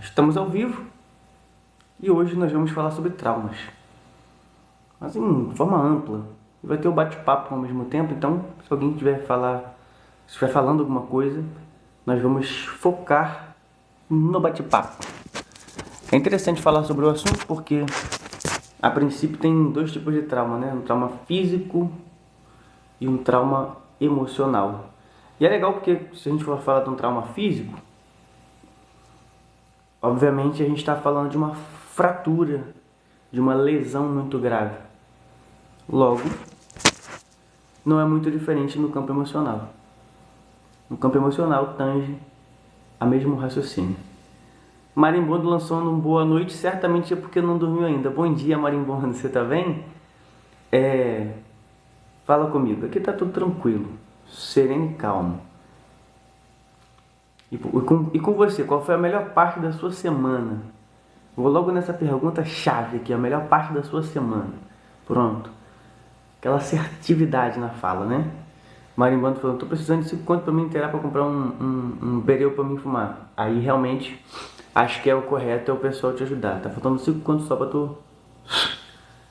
Estamos ao vivo e hoje nós vamos falar sobre traumas, mas em forma ampla. Vai ter o bate-papo ao mesmo tempo, então se alguém estiver falando alguma coisa, nós vamos focar no bate-papo. É interessante falar sobre o assunto porque a princípio tem dois tipos de trauma, né? Um trauma físico e um trauma emocional. E é legal porque se a gente for falar de um trauma físico, obviamente a gente está falando de uma fratura, de uma lesão muito grave. Logo, não é muito diferente no campo emocional. No campo emocional tange a mesmo raciocínio. Marimbondo lançou um boa noite, certamente é porque não dormiu ainda. Bom dia, Marimbondo, você tá bem? Fala comigo, aqui tá tudo tranquilo, sereno e calmo. E com você, qual foi a melhor parte da sua semana? Vou logo nessa pergunta chave aqui, a melhor parte da sua semana. Pronto. Aquela assertividade na fala, né? Marimbondo falou, tô precisando de 5 conto pra me inteirar pra comprar um bereu pra mim fumar. Aí realmente, acho que é o correto, é o pessoal te ajudar. Tá faltando 5 conto só pra tu...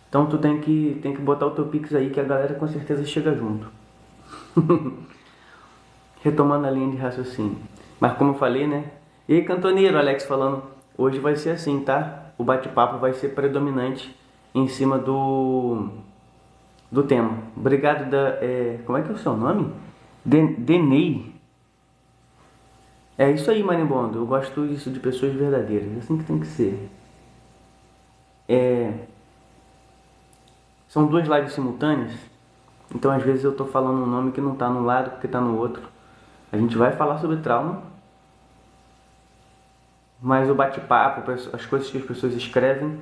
Então tu tem que botar o teu pix aí que a galera com certeza chega junto. Retomando a linha de raciocínio. Mas como eu falei, né? E aí, cantoneiro, Alex falando, hoje vai ser assim, tá? O bate-papo vai ser predominante em cima do tema. Obrigado como é que é o seu nome? Denei. É isso aí, Marimbondo. Eu gosto disso de pessoas verdadeiras. É assim que tem que ser. São duas lives simultâneas. Então às vezes eu tô falando um nome que não tá no lado porque tá no outro. A gente vai falar sobre trauma. Mas o bate-papo, as coisas que as pessoas escrevem,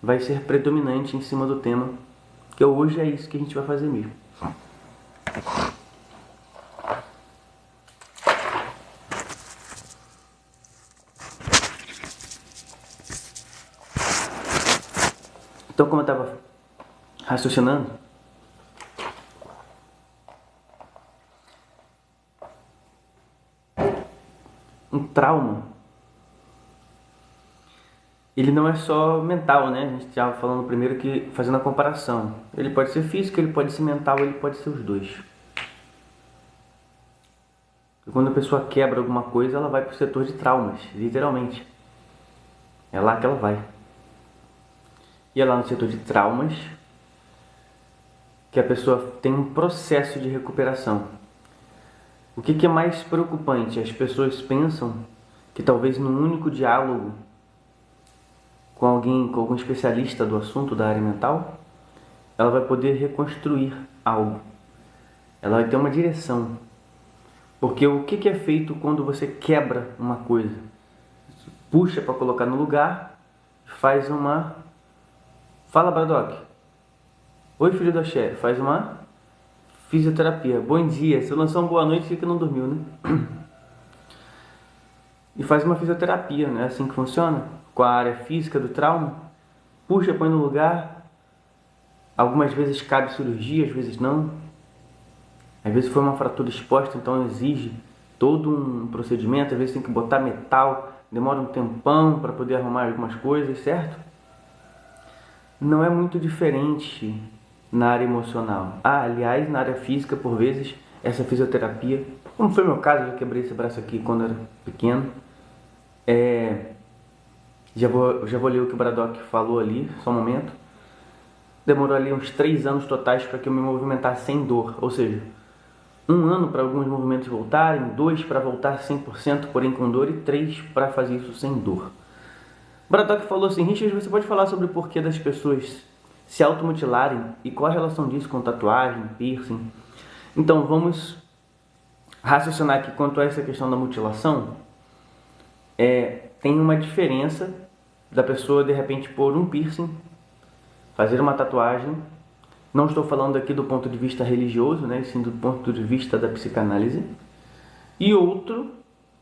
vai ser predominante em cima do tema. Que hoje é isso que a gente vai fazer mesmo. Então, como eu estava raciocinando, um trauma, ele não é só mental, né? A gente estava falando primeiro que, fazendo a comparação, ele pode ser físico, ele pode ser mental, ele pode ser os dois. E quando a pessoa quebra alguma coisa, ela vai para o setor de traumas, literalmente. É lá que ela vai. E é lá no setor de traumas que a pessoa tem um processo de recuperação. O que é mais preocupante? As pessoas pensam que talvez num único diálogo com algum especialista do assunto da área mental, ela vai poder reconstruir algo. Ela vai ter uma direção. Porque o que é feito quando você quebra uma coisa? Puxa para colocar no lugar, faz uma... Fala, Bradock. Oi, filho da Xé, faz uma fisioterapia. Bom dia, você lançou uma boa noite e que não dormiu, né? E faz uma fisioterapia, né? É assim que funciona? Com a área física do trauma. Puxa, põe no lugar. Algumas vezes cabe cirurgia, às vezes não. Às vezes foi uma fratura exposta, então exige todo um procedimento. Às vezes tem que botar metal, demora um tempão para poder arrumar algumas coisas, certo? Não é muito diferente na área emocional. Aliás, na área física, por vezes, essa fisioterapia, como foi meu caso, eu já quebrei esse braço aqui quando era pequeno. Já vou ler o que o Bradock falou ali, só um momento. Demorou ali uns 3 anos totais para que eu me movimentasse sem dor, ou seja, 1 ano para alguns movimentos voltarem, 2 para voltar 100%, porém com dor, e 3 para fazer isso sem dor. O Bradock falou assim, Richard, você pode falar sobre o porquê das pessoas se automutilarem e qual a relação disso com tatuagem, piercing? Então vamos raciocinar aqui quanto a essa questão da mutilação. Tem uma diferença da pessoa de repente pôr um piercing, fazer uma tatuagem. Não estou falando aqui do ponto de vista religioso, né, sim do ponto de vista da psicanálise. E outro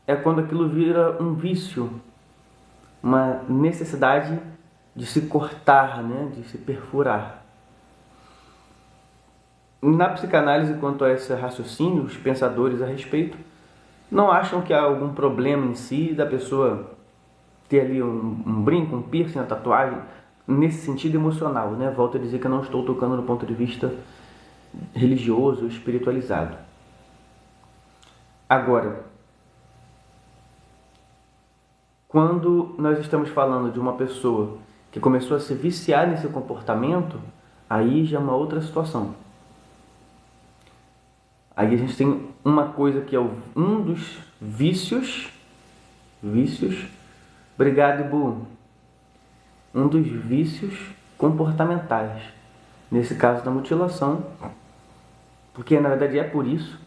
é quando aquilo vira um vício, uma necessidade de se cortar, né, de se perfurar. Na psicanálise, quanto a esse raciocínio, os pensadores a respeito não acham que há algum problema em si da pessoa ter ali um brinco, um piercing, uma tatuagem, nesse sentido emocional, né? Volto a dizer que eu não estou tocando no ponto de vista religioso, espiritualizado. Agora, quando nós estamos falando de uma pessoa que começou a se viciar nesse comportamento, aí já é uma outra situação. Aí a gente tem uma coisa que é um dos vícios. Obrigado, Ibu. Um dos vícios comportamentais. Nesse caso da mutilação. Porque na verdade é por isso.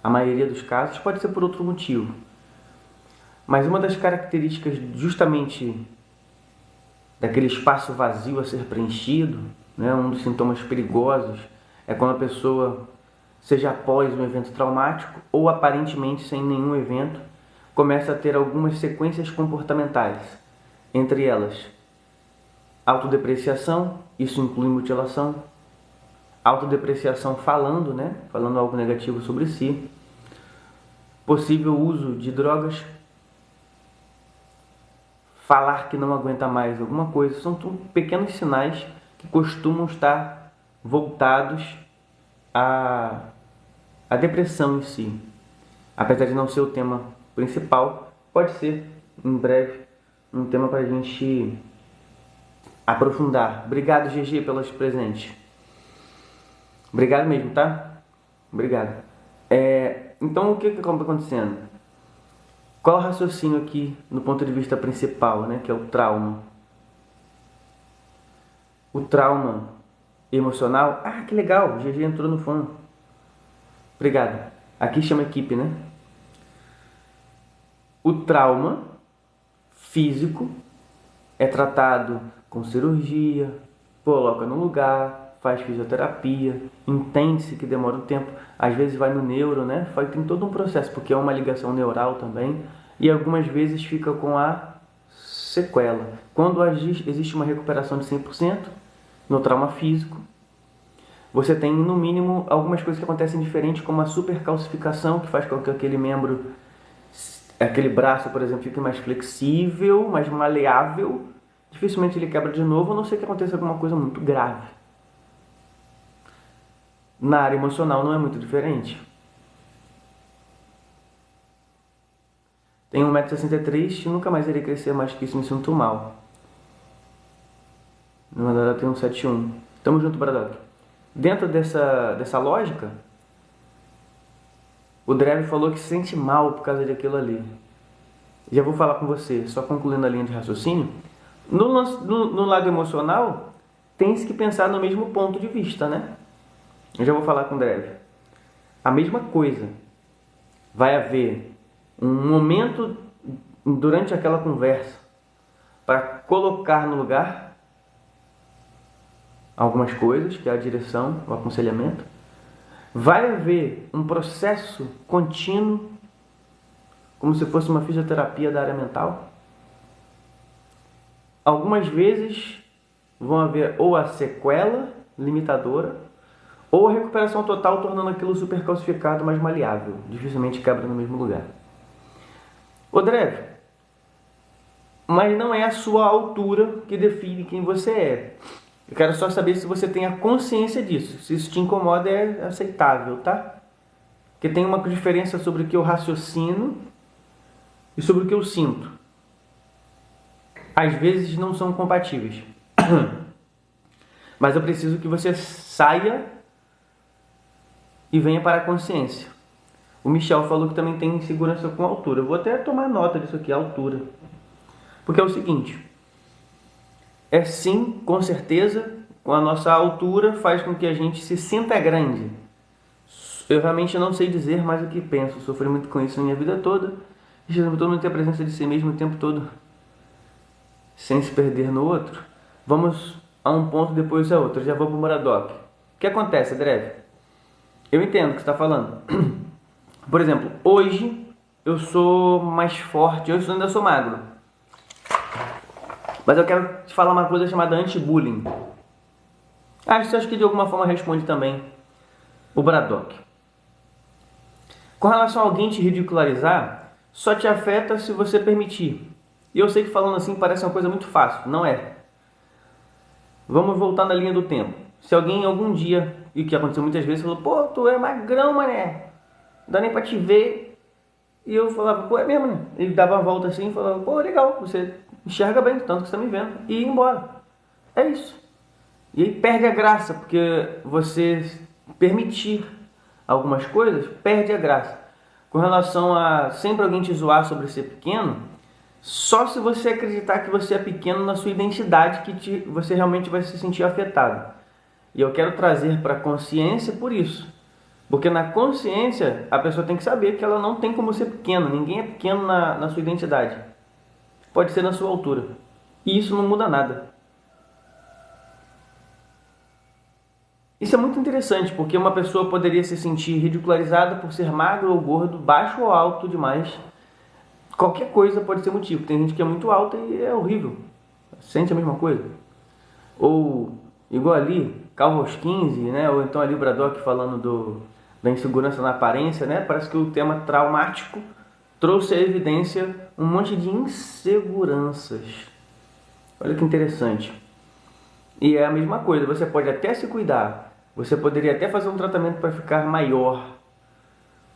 A maioria dos casos pode ser por outro motivo. Mas uma das características justamente daquele espaço vazio a ser preenchido, né, um dos sintomas perigosos, é quando a pessoa, seja após um evento traumático ou aparentemente sem nenhum evento, começa a ter algumas sequências comportamentais. Entre elas, autodepreciação, isso inclui mutilação, autodepreciação falando, né, falando algo negativo sobre si, possível uso de drogas, falar que não aguenta mais alguma coisa, são tudo pequenos sinais que costumam estar voltados à depressão em si. Apesar de não ser o tema principal, pode ser, em breve, um tema para a gente aprofundar. Obrigado, GG, pelos presentes. Obrigado mesmo, tá? Obrigado. Então, o que acaba acontecendo? Qual é o raciocínio aqui no ponto de vista principal, né, que é o trauma? O trauma emocional... Ah, que legal, o GG entrou no fã. Obrigado. Aqui chama equipe, né? O trauma físico é tratado com cirurgia, coloca no lugar, faz fisioterapia, entende-se que demora um tempo, às vezes vai no neuro, né? Tem todo um processo, porque é uma ligação neural também, e algumas vezes fica com a sequela. Quando existe uma recuperação de 100% no trauma físico, você tem, no mínimo, algumas coisas que acontecem diferentes, como a supercalcificação, que faz com que aquele membro, aquele braço, por exemplo, fique mais flexível, mais maleável. Dificilmente ele quebra de novo, a não ser que aconteça alguma coisa muito grave. Na área emocional não é muito diferente. Tenho 1,63 m e nunca mais irei crescer mais que isso, me sinto mal. Na verdade eu tenho 1,71 m. Tamo junto, Braddock. Dentro dessa lógica, o Drev falou que se sente mal por causa daquilo ali. Já vou falar com você, só concluindo a linha de raciocínio. No lado emocional, tem-se que pensar no mesmo ponto de vista, né? Eu já vou falar com o Drev. A mesma coisa. Vai haver um momento durante aquela conversa para colocar no lugar algumas coisas, que é a direção, o aconselhamento. Vai haver um processo contínuo, como se fosse uma fisioterapia da área mental. Algumas vezes vão haver ou a sequela limitadora, ou a recuperação total, tornando aquilo super calcificado, mais maleável. Dificilmente quebra no mesmo lugar. Drev, mas não é a sua altura que define quem você é. Eu quero só saber se você tem a consciência disso. Se isso te incomoda, é aceitável, tá? Porque tem uma diferença sobre o que eu raciocino e sobre o que eu sinto. Às vezes não são compatíveis. Mas eu preciso que você saia e venha para a consciência. O Michel falou que também tem insegurança com a altura. Eu vou até tomar nota disso aqui, a altura. Porque é o seguinte, é sim, com certeza, com a nossa altura faz com que a gente se sinta grande. Eu realmente não sei dizer mais o que penso. Sofri muito com isso na minha vida toda. E todo mundo tem a presença de si mesmo o tempo todo, sem se perder no outro. Vamos a um ponto, depois a outro. Já vou para o Braddock. O que acontece, Drev? Eu entendo o que você está falando. Por exemplo, hoje eu sou mais forte, hoje eu ainda sou magro. Mas eu quero te falar uma coisa chamada anti-bullying. Acho que de alguma forma responde também o Braddock. Com relação a alguém te ridicularizar, só te afeta se você permitir. E eu sei que falando assim parece uma coisa muito fácil, não é. Vamos voltar na linha do tempo. Se alguém algum dia, e o que aconteceu muitas vezes, falou, pô, tu é magrão, mané, não dá nem pra te ver. E eu falava, pô, é mesmo, né? Ele dava a volta assim e falava, pô, legal, você enxerga bem, tanto que você tá me vendo. E ia embora. É isso. E aí perde a graça, porque você permitir algumas coisas, perde a graça. Com relação a sempre alguém te zoar sobre ser pequeno, só se você acreditar que você é pequeno na sua identidade que você realmente vai se sentir afetado. E eu quero trazer para a consciência por isso. Porque na consciência a pessoa tem que saber que ela não tem como ser pequena. Ninguém é pequeno na sua identidade. Pode ser na sua altura. E isso não muda nada. Isso é muito interessante, porque uma pessoa poderia se sentir ridicularizada por ser magro ou gordo, baixo ou alto demais. Qualquer coisa pode ser motivo. Tem gente que é muito alta e é horrível. Sente a mesma coisa. Ou, igual ali, Calvo aos 15, né? Ou então ali o Braddock falando da insegurança na aparência, né? Parece que o tema traumático trouxe à evidência um monte de inseguranças. Olha que interessante. E é a mesma coisa, você pode até se cuidar, você poderia até fazer um tratamento para ficar maior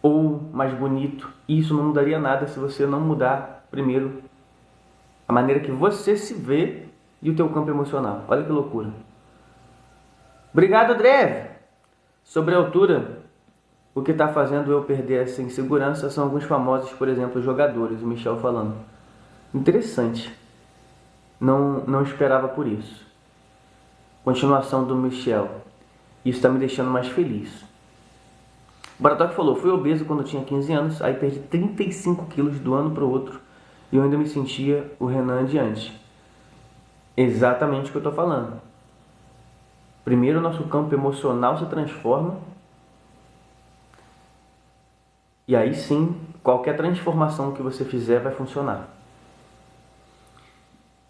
ou mais bonito. E isso não mudaria nada se você não mudar primeiro a maneira que você se vê e o teu campo emocional. Olha que loucura. Obrigado, Drev! Sobre a altura, o que está fazendo eu perder essa insegurança são alguns famosos, por exemplo, jogadores, o Michel falando. Interessante. Não esperava por isso. Continuação do Michel. Isso está me deixando mais feliz. O Baratok falou, fui obeso quando eu tinha 15 anos, aí perdi 35 quilos do ano para o outro e eu ainda me sentia o Renan de antes. Exatamente o que eu estou falando. Primeiro, o nosso campo emocional se transforma e aí sim, qualquer transformação que você fizer vai funcionar.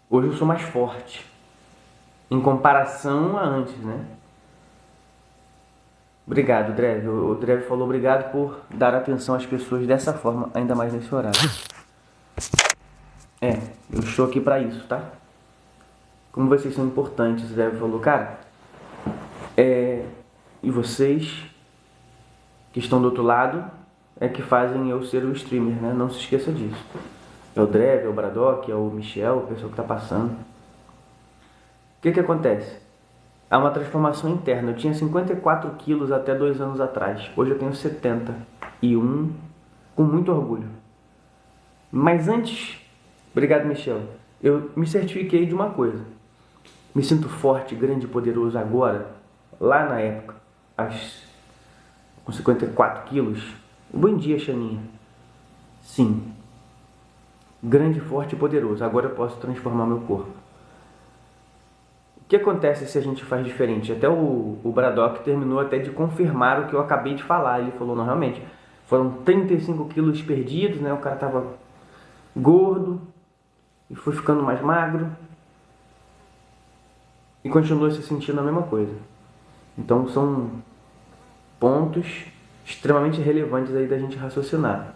Hoje eu sou mais forte, em comparação a antes, né? Obrigado, Drev. O Drev falou obrigado por dar atenção às pessoas dessa forma, ainda mais nesse horário. Eu estou aqui para isso, tá? Como vocês são importantes, o Drev falou, cara. E vocês que estão do outro lado é que fazem eu ser o streamer, né? Não se esqueça disso. É o Drev, é o Braddock, é o Michel, a pessoa que está passando. O que acontece? Há uma transformação interna. Eu tinha 54 quilos até 2 anos atrás. Hoje eu tenho 71, com muito orgulho. Mas antes, obrigado, Michel, eu me certifiquei de uma coisa. Me sinto forte, grande e poderoso agora, lá na época, com 54 quilos. Bom dia, Xaninha. Sim. Grande, forte e poderoso. Agora eu posso transformar meu corpo. O que acontece se a gente faz diferente? Até o Braddock terminou até de confirmar o que eu acabei de falar. Ele falou, não, realmente, foram 35 quilos perdidos, né? O cara tava gordo e foi ficando mais magro e continua se sentindo a mesma coisa. Então são pontos extremamente relevantes aí da gente raciocinar.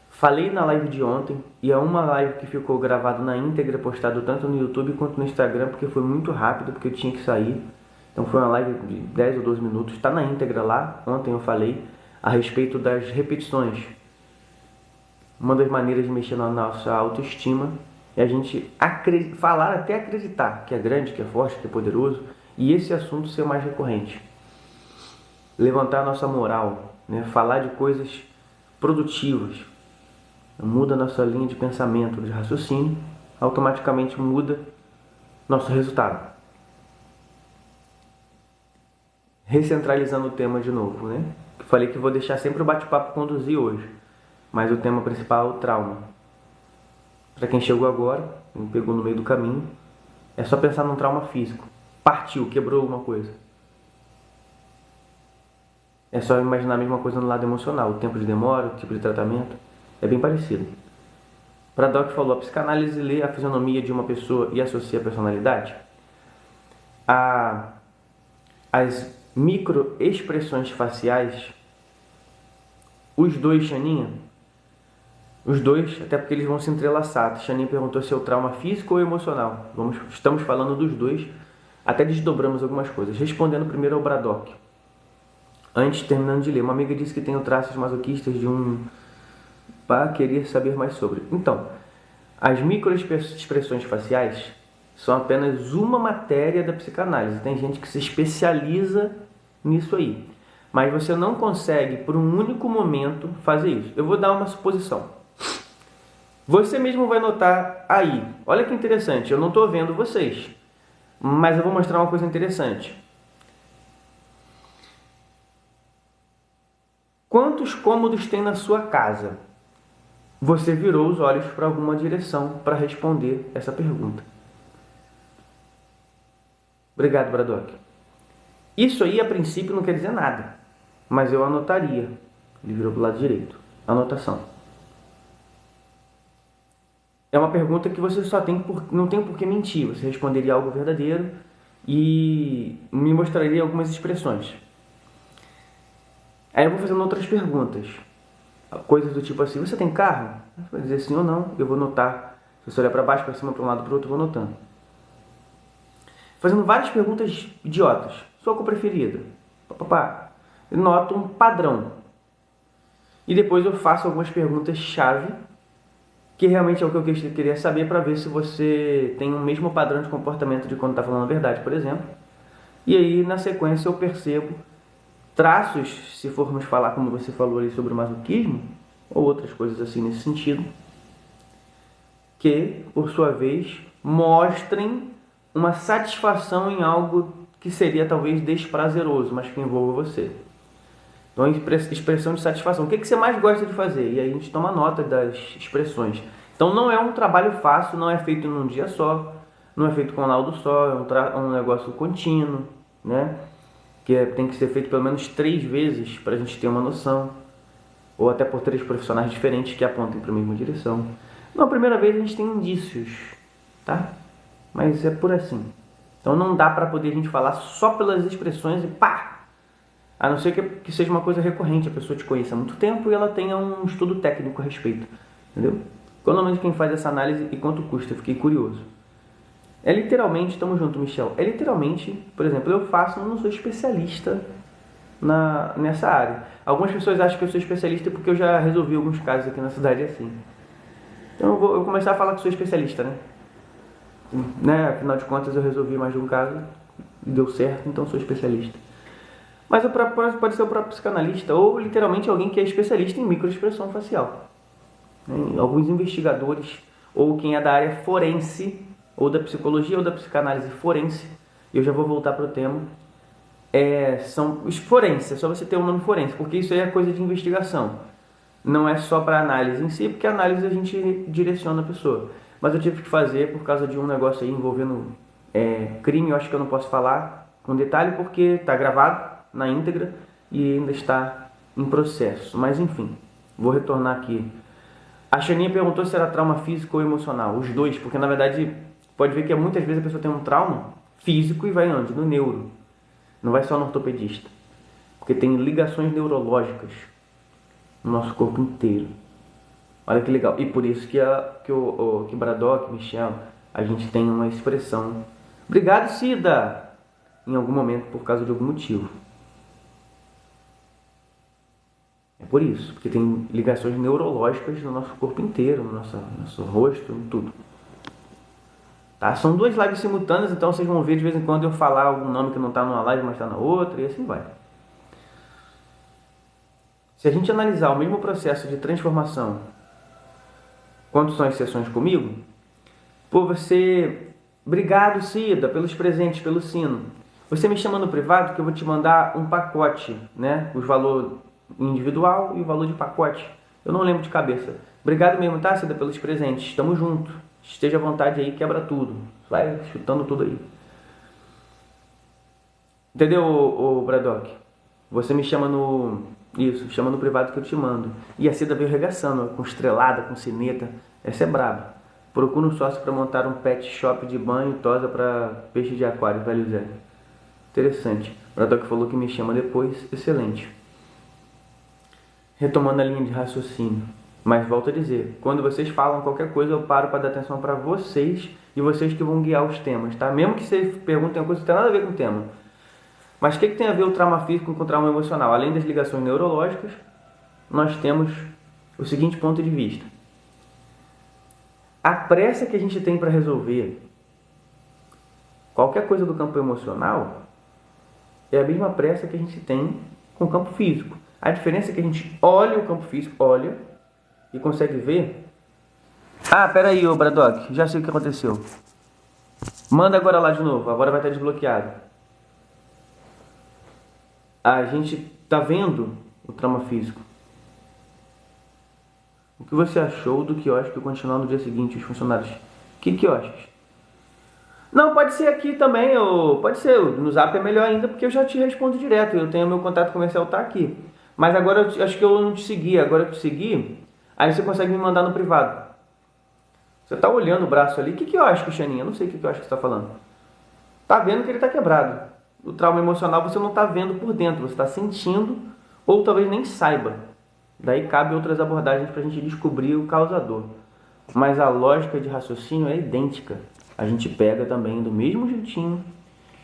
Falei na live de ontem, e é uma live que ficou gravada na íntegra, postado tanto no YouTube quanto no Instagram, porque foi muito rápido, porque eu tinha que sair. Então foi uma live de 10 ou 12 minutos, está na íntegra lá. Ontem eu falei a respeito das repetições. Uma das maneiras de mexer na nossa autoestima é a gente falar até acreditar que é grande, que é forte, que é poderoso, e esse assunto ser mais recorrente. Levantar a nossa moral, né? Falar de coisas produtivas. Muda nossa linha de pensamento, de raciocínio, automaticamente muda nosso resultado. Recentralizando o tema de novo, né? Falei que vou deixar sempre o bate-papo conduzir hoje, mas o tema principal é o trauma. Para quem chegou agora, me pegou no meio do caminho, é só pensar num trauma físico. Partiu, quebrou alguma coisa. É só imaginar a mesma coisa no lado emocional, o tempo de demora, o tipo de tratamento. É bem parecido. Braddock falou, a psicanálise lê a fisionomia de uma pessoa e associa a personalidade. As microexpressões faciais, os dois, Xaninha, Os dois, até porque eles vão se entrelaçar. A Chaninha perguntou se é o trauma físico ou emocional. Estamos falando dos dois. Até desdobramos algumas coisas. Respondendo primeiro ao Braddock. Antes, terminando de ler, uma amiga disse que tem traços masoquistas de um... Pá, queria saber mais sobre. Então, as microexpressões faciais são apenas uma matéria da psicanálise. Tem gente que se especializa nisso aí. Mas você não consegue, por um único momento, fazer isso. Eu vou dar uma suposição. Você mesmo vai notar aí. Olha que interessante, eu não estou vendo vocês. Mas eu vou mostrar uma coisa interessante. Quantos cômodos tem na sua casa? Você virou os olhos para alguma direção para responder essa pergunta. Obrigado, Braddock. Isso aí, a princípio, não quer dizer nada. Mas eu anotaria. Ele virou para o lado direito. Anotação. É uma pergunta que você não tem por que mentir. Você responderia algo verdadeiro e me mostraria algumas expressões. Aí eu vou fazendo outras perguntas. Coisas do tipo assim, você tem carro? Você vai dizer sim ou não. Eu vou notar. Se você olhar para baixo, para cima, para um lado, para o outro, eu vou notando. Fazendo várias perguntas idiotas. Sua cor preferida? Papapá. Eu noto um padrão. E depois eu faço algumas perguntas-chave, que realmente é o que eu queria saber, para ver se você tem o mesmo padrão de comportamento de quando está falando a verdade, por exemplo. E aí, na sequência, eu percebo traços, se formos falar como você falou ali sobre o masoquismo, ou outras coisas assim nesse sentido, que, por sua vez, mostrem uma satisfação em algo que seria talvez desprazeroso, mas que envolva você. Então, expressão de satisfação. O que você mais gosta de fazer? E aí a gente toma nota das expressões. Então, não é um trabalho fácil, não é feito num dia só, não é feito com um laudo só, é um negócio contínuo, né? Tem que ser feito pelo menos 3 vezes para a gente ter uma noção, ou até por 3 profissionais diferentes que apontem para a mesma direção. Na primeira vez a gente tem indícios, tá? Mas é por assim. Então não dá para poder a gente falar só pelas expressões e pá! A não ser que seja uma coisa recorrente, a pessoa te conheça há muito tempo e ela tenha um estudo técnico a respeito, entendeu? Qual o nome de quem faz essa análise e quanto custa? Eu fiquei curioso. É literalmente, tamo junto, Michel, é literalmente, por exemplo, eu não sou especialista nessa área. Algumas pessoas acham que eu sou especialista porque eu já resolvi alguns casos aqui na cidade assim. Então eu vou começar a falar que sou especialista, né? Afinal de contas eu resolvi mais de um caso e deu certo, então sou especialista. Mas pode ser o próprio psicanalista ou literalmente alguém que é especialista em microexpressão facial. Alguns investigadores ou quem é da área forense ou da psicologia ou da psicanálise forense, eu já vou voltar para o tema, são os forenses, é só você ter o nome forense, porque isso aí é coisa de investigação. Não é só para análise em si, porque a análise a gente direciona a pessoa. Mas eu tive que fazer por causa de um negócio aí envolvendo crime, eu acho que eu não posso falar com detalhe porque está gravado na íntegra e ainda está em processo. Mas enfim, vou retornar aqui. A Chaninha perguntou se era trauma físico ou emocional. Os dois, porque na verdade pode ver que muitas vezes a pessoa tem um trauma físico e vai onde? No neuro. Não vai só no ortopedista. Porque tem ligações neurológicas no nosso corpo inteiro. Olha que legal. E por isso que Braddock, Michel, a gente tem uma expressão. Obrigado, Cida! Em algum momento, por causa de algum motivo. É por isso, porque tem ligações neurológicas no nosso corpo inteiro, no nosso rosto, em tudo. Tá? São 2 lives simultâneas, então vocês vão ver de vez em quando eu falar algum nome que não está numa live, mas está na outra, e assim vai. Se a gente analisar o mesmo processo de transformação, quanto são as sessões comigo, por você... Obrigado, Cida, pelos presentes, pelo sino. Você me chama no privado que eu vou te mandar um pacote, né? Os valor individual e o valor de pacote. Eu não lembro de cabeça. Obrigado mesmo, tá, Cida, pelos presentes. Tamo junto. Esteja à vontade aí, quebra tudo. Vai chutando tudo aí. Entendeu, ô Braddock? Você me chama chama no privado que eu te mando. E a Cida veio regaçando, com estrelada, com sineta. Essa é braba. Procura um sócio para montar um pet shop de banho e tosa para peixe de aquário, velho Zé. Interessante. O Braddock falou que me chama depois. Excelente. Retomando a linha de raciocínio. Mas volto a dizer, quando vocês falam qualquer coisa, eu paro para dar atenção para vocês e vocês que vão guiar os temas, tá? Mesmo que vocês perguntem uma coisa que não tem nada a ver com o tema. Mas o que tem a ver o trauma físico com o trauma emocional? Além das ligações neurológicas, nós temos o seguinte ponto de vista. A pressa que a gente tem para resolver qualquer coisa do campo emocional é a mesma pressa que a gente tem com o campo físico. A diferença é que a gente olha o campo físico, olha e consegue ver. Ah, peraí, ô Bradock, já sei o que aconteceu. Manda agora lá de novo, agora vai estar desbloqueado. A gente tá vendo o trauma físico. O que você achou do quiosque continuar no dia seguinte, os funcionários? Que quiosques? Não, pode ser aqui também, ou pode ser, no Zap é melhor ainda, porque eu já te respondo direto, eu tenho meu contato comercial, tá aqui. Mas agora eu acho que eu não te segui, agora que eu te segui, aí você consegue me mandar no privado. Você tá olhando o braço ali, o que quiosque, Xaninha? Eu não sei o que quiosque você tá falando. Tá vendo que ele tá quebrado. O trauma emocional você não tá vendo por dentro, você tá sentindo, ou talvez nem saiba. Daí cabe outras abordagens para a gente descobrir o causador. Mas a lógica de raciocínio é idêntica. A gente pega também do mesmo jeitinho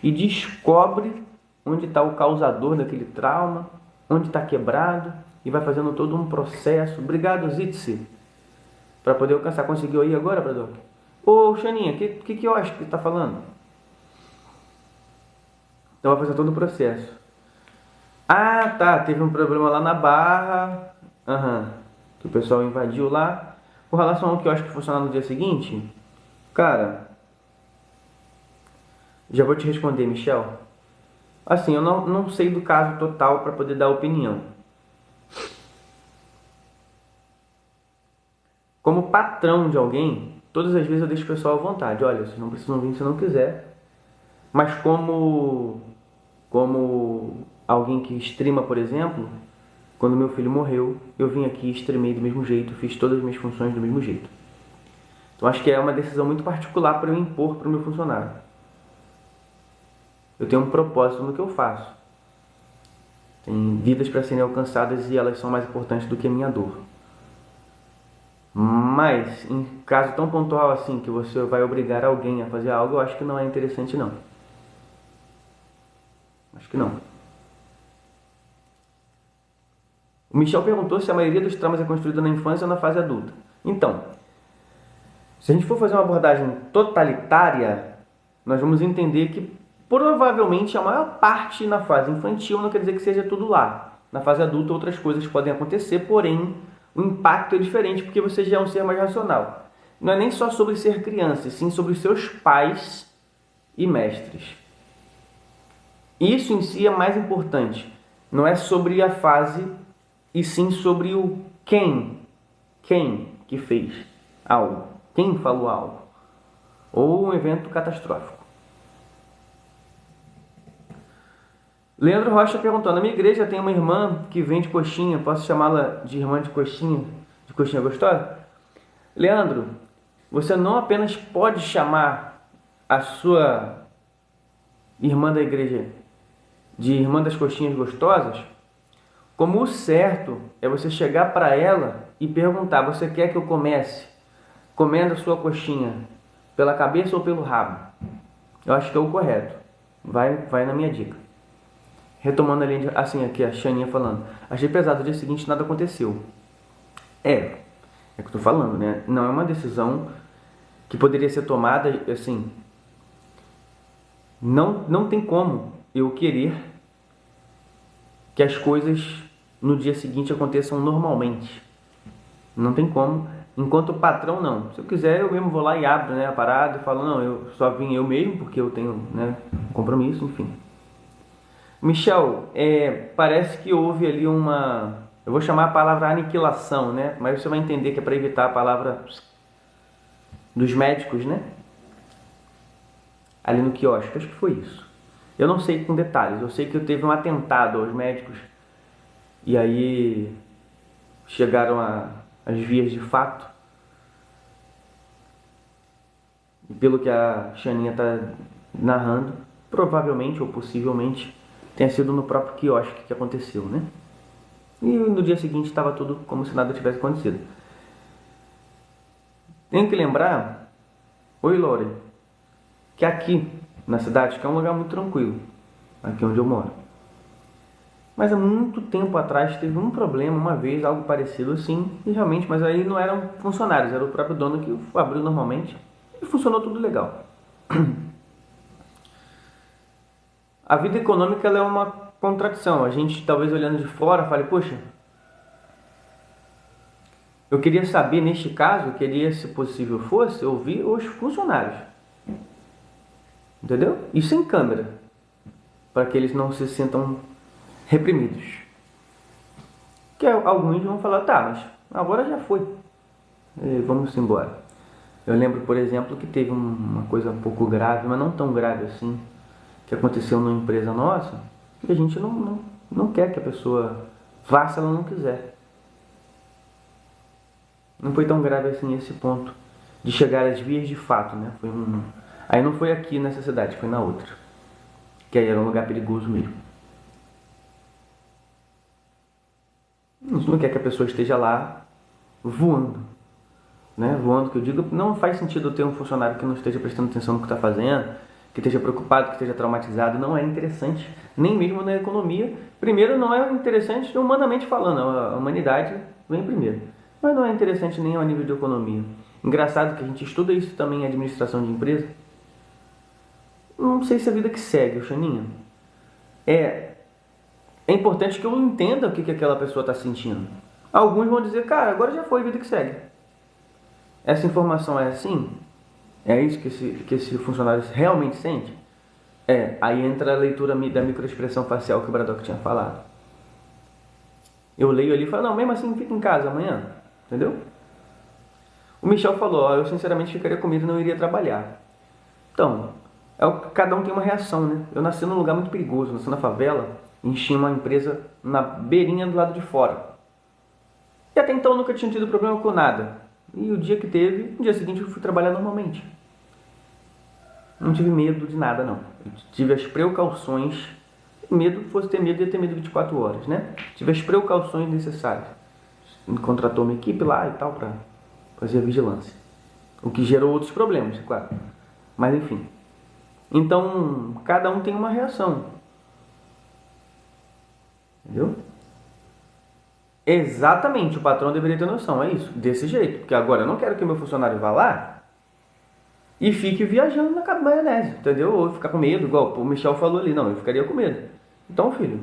e descobre onde está o causador daquele trauma, onde está quebrado, e vai fazendo todo um processo. Obrigado, Zitzi, para poder alcançar. Conseguiu aí agora, Bradock? Ô, Xaninha, o que eu acho que está falando? Então vai fazer todo o processo. Ah, tá, teve um problema lá na barra, que o pessoal invadiu lá. Com relação ao que eu acho que funcionar no dia seguinte, cara, já vou te responder, Michel. Assim, eu não sei do caso total para poder dar opinião. Como patrão de alguém, todas as vezes eu deixo o pessoal à vontade. Olha, vocês não precisam vir se não quiser. Mas como alguém que streama, por exemplo, quando meu filho morreu, eu vim aqui, streamei do mesmo jeito, fiz todas as minhas funções do mesmo jeito. Então acho que é uma decisão muito particular para eu impor para o meu funcionário. Eu tenho um propósito no que eu faço. Tem vidas para serem alcançadas e elas são mais importantes do que a minha dor. Mas, em caso tão pontual assim, que você vai obrigar alguém a fazer algo, eu acho que não é interessante não. Acho que não. O Michel perguntou se a maioria dos traumas é construída na infância ou na fase adulta. Então, se a gente for fazer uma abordagem totalitária, nós vamos entender que provavelmente a maior parte na fase infantil, não quer dizer que seja tudo lá. Na fase adulta outras coisas podem acontecer, porém o impacto é diferente porque você já é um ser mais racional. Não é nem só sobre ser criança, e sim sobre os seus pais e mestres. Isso em si é mais importante. Não é sobre a fase, e sim sobre o quem que fez algo, quem falou algo, ou um evento catastrófico. Leandro Rocha perguntou, na minha igreja tem uma irmã que vende coxinha, posso chamá-la de irmã de coxinha gostosa? Leandro, você não apenas pode chamar a sua irmã da igreja de irmã das coxinhas gostosas, como o certo é você chegar para ela e perguntar, você quer que eu comece comendo a sua coxinha pela cabeça ou pelo rabo? Eu acho que é o correto. Vai na minha dica. Retomando ali, assim, aqui a Xaninha falando. Achei pesado, no dia seguinte nada aconteceu. É que eu tô falando, né? Não é uma decisão que poderia ser tomada, assim... Não tem como eu querer que as coisas no dia seguinte aconteçam normalmente. Não tem como. Enquanto patrão, não. Se eu quiser, eu mesmo vou lá e abro, né, a parada e falo, não, eu só vim eu mesmo, porque eu tenho, né, compromisso, enfim. Michel, parece que houve ali uma... Eu vou chamar a palavra aniquilação, né? Mas você vai entender que é para evitar a palavra dos médicos, né? Ali no quiosque, acho que foi isso. Eu não sei com detalhes, eu sei que teve um atentado aos médicos e aí chegaram as vias de fato. E pelo que a Xaninha está narrando, provavelmente ou possivelmente tenha sido no próprio quiosque que aconteceu, né? E no dia seguinte estava tudo como se nada tivesse acontecido. Tenho que lembrar, oi Lore, que aqui na cidade, que é um lugar muito tranquilo, aqui onde eu moro. Mas há muito tempo atrás teve um problema, uma vez, algo parecido assim, e realmente, mas aí não eram funcionários, era o próprio dono que abriu normalmente e funcionou tudo legal. A vida econômica ela é uma contradição. A gente, talvez olhando de fora, fale, poxa, eu queria saber, neste caso, eu queria, se possível fosse, ouvir os funcionários. Entendeu? E sem câmera, para que eles não se sintam reprimidos. Que alguns vão falar, tá, mas agora já foi. Vamos embora. Eu lembro, por exemplo, que teve uma coisa um pouco grave, mas não tão grave assim, que aconteceu numa empresa nossa, e a gente não quer que a pessoa vá se ela não quiser. Não foi tão grave assim esse ponto de chegar às vias de fato, né? Aí não foi aqui nessa cidade, foi na outra, que aí era um lugar perigoso mesmo. A gente não quer que a pessoa esteja lá voando, né? Voando, que eu digo, não faz sentido eu ter um funcionário que não esteja prestando atenção no que está fazendo, que esteja preocupado, que esteja traumatizado. Não é interessante, nem mesmo na economia. Primeiro, não é interessante humanamente falando, a humanidade vem primeiro. Mas não é interessante nem ao nível de economia. Engraçado que a gente estuda isso também em administração de empresa. Não sei se é a vida que segue, Xaninha. É importante que eu entenda o que aquela pessoa está sentindo. Alguns vão dizer, cara, agora já foi, vida que segue. Essa informação é assim? É isso que esse funcionário realmente sente? Aí entra a leitura da microexpressão facial que o Braddock tinha falado. Eu leio ali e falo, não, mesmo assim fica em casa amanhã. Entendeu? O Michel falou, eu sinceramente ficaria com medo e não iria trabalhar. Então, cada um tem uma reação, né? Eu nasci num lugar muito perigoso, nasci na favela, enchi uma empresa na beirinha do lado de fora. E até então eu nunca tinha tido problema com nada. E o dia que teve, no dia seguinte eu fui trabalhar normalmente. Não tive medo de nada, não. Eu tive as precauções. Medo, fosse ter medo, ia ter medo 24 horas, né? Tive as precauções necessárias. Contratou uma equipe lá e tal para fazer a vigilância. O que gerou outros problemas, claro. Mas enfim. Então, cada um tem uma reação. Entendeu? Exatamente, o patrão deveria ter noção, é isso, desse jeito. Porque agora eu não quero que o meu funcionário vá lá e fique viajando na maionese, entendeu? Ou ficar com medo, igual o Michel falou ali. Não, eu ficaria com medo. Então, filho,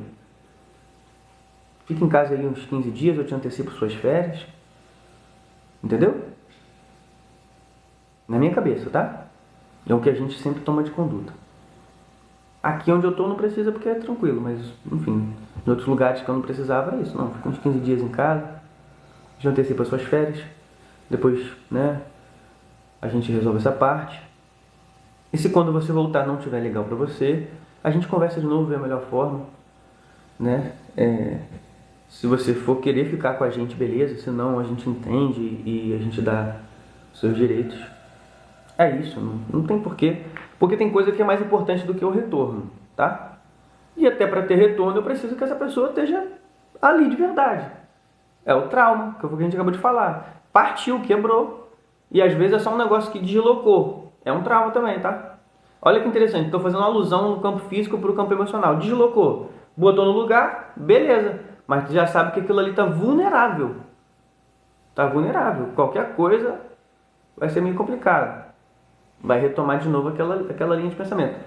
fica em casa aí uns 15 dias, eu te antecipo suas férias. Entendeu? Na minha cabeça, tá? É o que a gente sempre toma de conduta. Aqui onde eu tô não precisa porque é tranquilo, mas enfim, em outros lugares que eu não precisava é isso. Não, fica uns 15 dias em casa, já antecipa suas férias, depois, né, a gente resolve essa parte. E se quando você voltar não estiver legal pra você, a gente conversa de novo, vê a melhor forma, né? Se você for querer ficar com a gente, beleza, se não a gente entende e a gente dá os seus direitos. É isso, não tem porquê. Porque tem coisa que é mais importante do que o retorno, tá? E até para ter retorno eu preciso que essa pessoa esteja ali de verdade. É o trauma, que foi o que a gente acabou de falar. Partiu, quebrou. E às vezes é só um negócio que deslocou. É um trauma também, tá? Olha que interessante, estou fazendo uma alusão no campo físico para o campo emocional. Deslocou, botou no lugar, beleza. Mas tu já sabe que aquilo ali está vulnerável. Está vulnerável. Qualquer coisa vai ser meio complicado. Vai retomar de novo aquela linha de pensamento.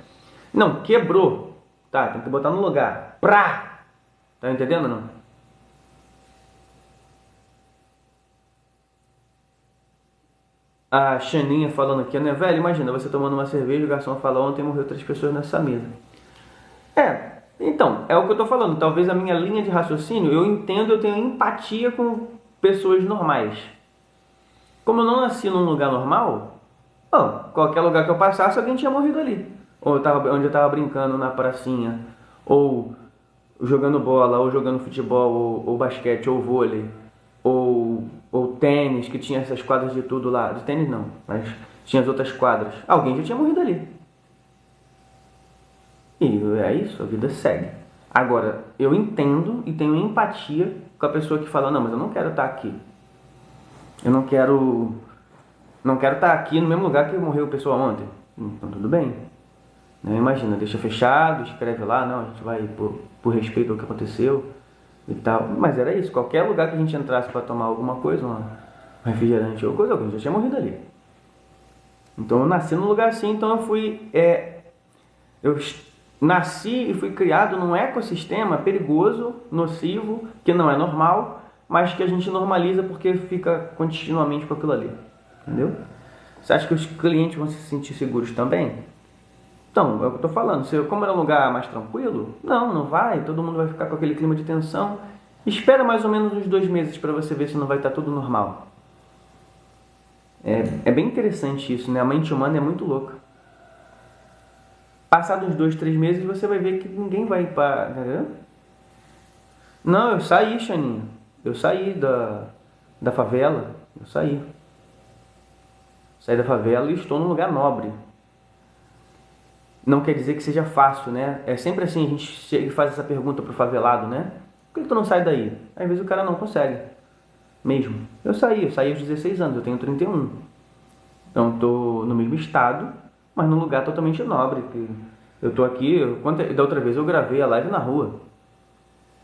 Não, quebrou. Tá, tem que botar no lugar. Prá! Tá entendendo ou não? A Xaninha falando aqui, né, velho? Imagina, você tomando uma cerveja e o garçom fala, ontem morreu 3 pessoas nessa mesa. Então, é o que eu tô falando. Talvez a minha linha de raciocínio, eu entendo, eu tenho empatia com pessoas normais. Como eu não nasci num lugar normal, qualquer lugar que eu passasse, alguém tinha morrido ali. Ou onde eu tava brincando na pracinha, ou jogando bola, ou jogando futebol, ou basquete, ou vôlei, ou tênis, que tinha essas quadras de tudo lá. De tênis não, mas tinha as outras quadras. Alguém já tinha morrido ali. E é isso, a vida segue. Agora, eu entendo e tenho empatia com a pessoa que fala, não, mas eu não quero estar aqui. Eu não quero não quero estar aqui no mesmo lugar que morreu a pessoa ontem. Então tudo bem. Né? Imagina, deixa fechado, escreve lá, não, a gente vai por respeito ao que aconteceu e tal. Mas era isso, qualquer lugar que a gente entrasse para tomar alguma coisa, um refrigerante ou coisa alguma, já tinha morrido ali. Então eu nasci num lugar assim, então eu fui... eu nasci e fui criado num ecossistema perigoso, nocivo, que não é normal, mas que a gente normaliza porque fica continuamente com aquilo ali. Entendeu? Você acha que os clientes vão se sentir seguros também? Então, é o que eu estou falando. Como era um lugar mais tranquilo, não vai. Todo mundo vai ficar com aquele clima de tensão. Espera mais ou menos uns 2 meses para você ver se não vai estar tudo normal. É bem interessante isso, né? A mente humana é muito louca. Passados uns 2, 3 meses, você vai ver que ninguém vai para... Não, eu saí, Xaninha. Eu saí da favela. Eu saí. Saí da favela e estou num lugar nobre. Não quer dizer que seja fácil, né? É sempre assim, a gente chega e faz essa pergunta pro favelado, né? Por que tu não sai daí? Às vezes o cara não consegue. Mesmo. Eu saí aos 16 anos, eu tenho 31. Então estou no mesmo estado, mas num lugar totalmente nobre. Eu estou aqui, da outra vez eu gravei a live na rua.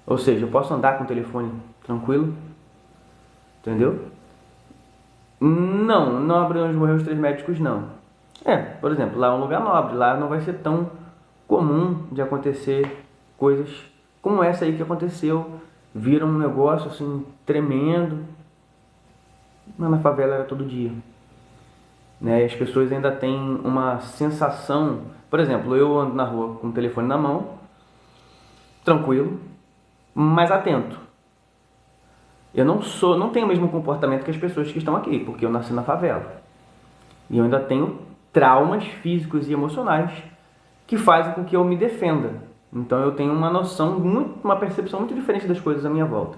Ou seja, eu posso andar com o telefone tranquilo. Entendeu? Não, nobre onde morreram os 3 médicos, não. Por exemplo, lá é um lugar nobre, lá não vai ser tão comum de acontecer coisas como essa aí que aconteceu. Viram um negócio assim tremendo, mas na favela era todo dia. Né? E as pessoas ainda têm uma sensação, por exemplo, eu ando na rua com o telefone na mão, tranquilo, mas atento. Eu não tenho o mesmo comportamento que as pessoas que estão aqui, porque eu nasci na favela. E eu ainda tenho traumas físicos e emocionais que fazem com que eu me defenda. Então eu tenho uma noção, uma percepção muito diferente das coisas à minha volta.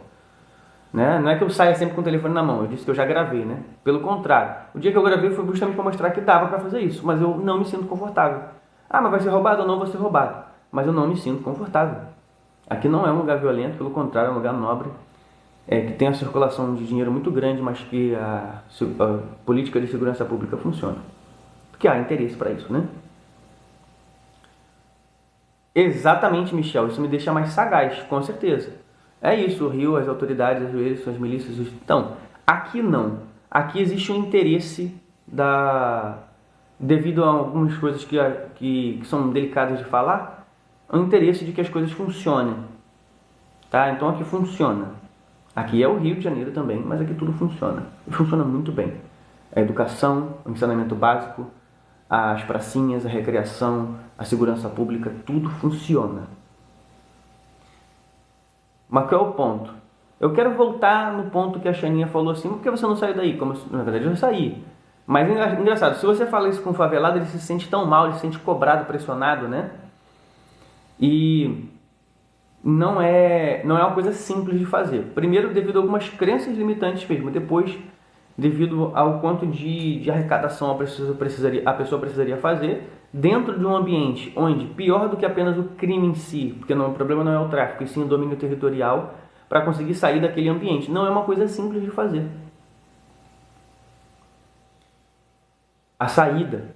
Né? Não é que eu saia sempre com o telefone na mão, eu disse que eu já gravei, né? Pelo contrário, o dia que eu gravei foi justamente para mostrar que dava para fazer isso, mas eu não me sinto confortável. Mas vai ser roubado ou não vou ser roubado? Mas eu não me sinto confortável. Aqui não é um lugar violento, pelo contrário, é um lugar nobre, que tem a circulação de dinheiro muito grande, mas que a política de segurança pública funciona. Porque há interesse para isso, né? Exatamente, Michel. Isso me deixa mais sagaz, com certeza. É isso, o Rio, as autoridades, as milícias... Então, aqui não. Aqui existe um interesse devido a algumas coisas que são delicadas de falar, um interesse de que as coisas funcionem. Tá? Então aqui funciona. Aqui é o Rio de Janeiro também, mas aqui tudo funciona. E funciona muito bem. A educação, o ensinamento básico, as pracinhas, a recreação, a segurança pública, tudo funciona. Mas qual é o ponto? Eu quero voltar no ponto que a Xaninha falou assim, por que você não saiu daí? Na verdade eu já saí. Mas é engraçado, se você fala isso com um favelado, ele se sente tão mal, ele se sente cobrado, pressionado, né? E não é uma coisa simples de fazer. Primeiro, devido a algumas crenças limitantes mesmo. Depois, devido ao quanto de arrecadação a pessoa precisaria fazer dentro de um ambiente onde, pior do que apenas o crime em si, porque o problema não é o tráfico, e sim o domínio territorial, para conseguir sair daquele ambiente. Não é uma coisa simples de fazer. A saída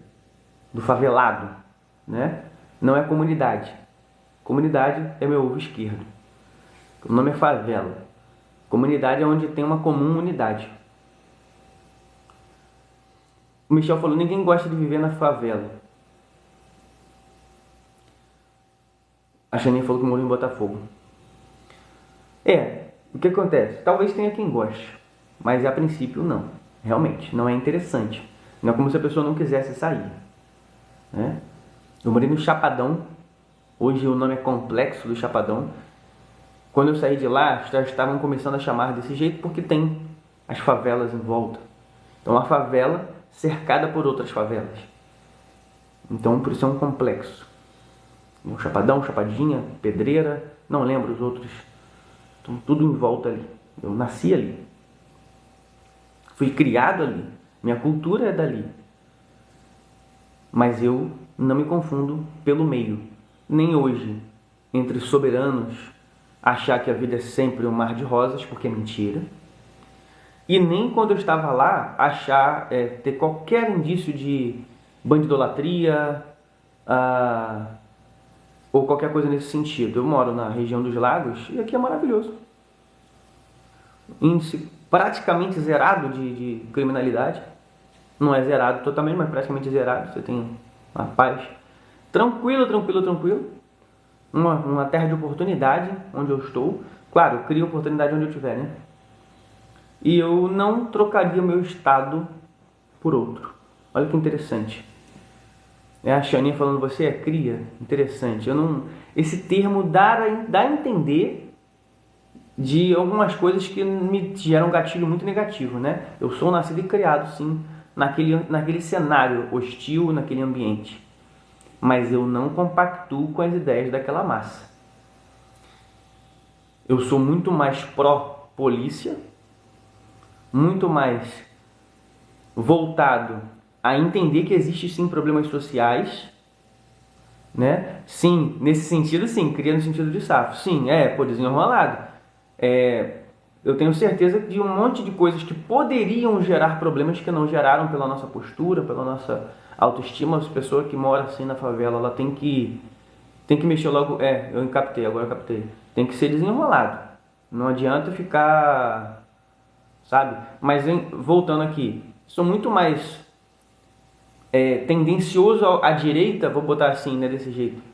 do favelado, né? Não é comunidade. Comunidade é meu ovo esquerdo. O nome é favela. Comunidade é onde tem uma comum unidade. O Michel falou, ninguém gosta de viver na favela. A Xaninha falou que morou em Botafogo. O que acontece? Talvez tenha quem goste, mas a princípio não. Realmente, não é interessante. Não é como se a pessoa não quisesse sair. Né? Eu morei no Chapadão. Hoje o nome é Complexo do Chapadão. Quando eu saí de lá, já estavam começando a chamar desse jeito porque tem as favelas em volta. Então, a favela cercada por outras favelas. Então, por isso é um complexo. Um Chapadão, Chapadinha, Pedreira, não lembro os outros. Então, tudo em volta ali. Eu nasci ali. Fui criado ali. Minha cultura é dali. Mas eu não me confundo pelo meio. Nem hoje, entre soberanos, achar que a vida é sempre um mar de rosas, porque é mentira. e nem quando eu estava lá achar, ter qualquer indício de bandidolatria, ou qualquer coisa nesse sentido. Eu moro na região dos lagos e aqui é maravilhoso. Índice praticamente zerado de criminalidade. Não é zerado totalmente, mas praticamente zerado. Você tem uma paz. Tranquilo, tranquilo, tranquilo. Uma terra de oportunidade onde eu estou. Claro, eu crio oportunidade onde eu estiver, né? E eu não trocaria o meu estado por outro. Olha que interessante. É a Xaninha falando, você é cria? Interessante. Eu não, esse termo dá a entender de algumas coisas que me geram um gatilho muito negativo, né? Eu sou nascido e criado, sim, naquele cenário hostil, naquele ambiente. Mas eu não compactuo com as ideias daquela massa. Eu sou muito mais pró-polícia, muito mais voltado a entender que existem sim problemas sociais, né? Sim, nesse sentido sim, cria no sentido de safo. Sim, pô, desenrolado. Eu tenho certeza de um monte de coisas que poderiam gerar problemas que não geraram pela nossa postura, pela nossa autoestima. As pessoas que moram assim na favela, ela tem que mexer logo. Eu captei, agora eu captei. Tem que ser desenrolado. Não adianta ficar, sabe? Mas voltando aqui, sou muito mais tendencioso à direita, vou botar assim, né, desse jeito.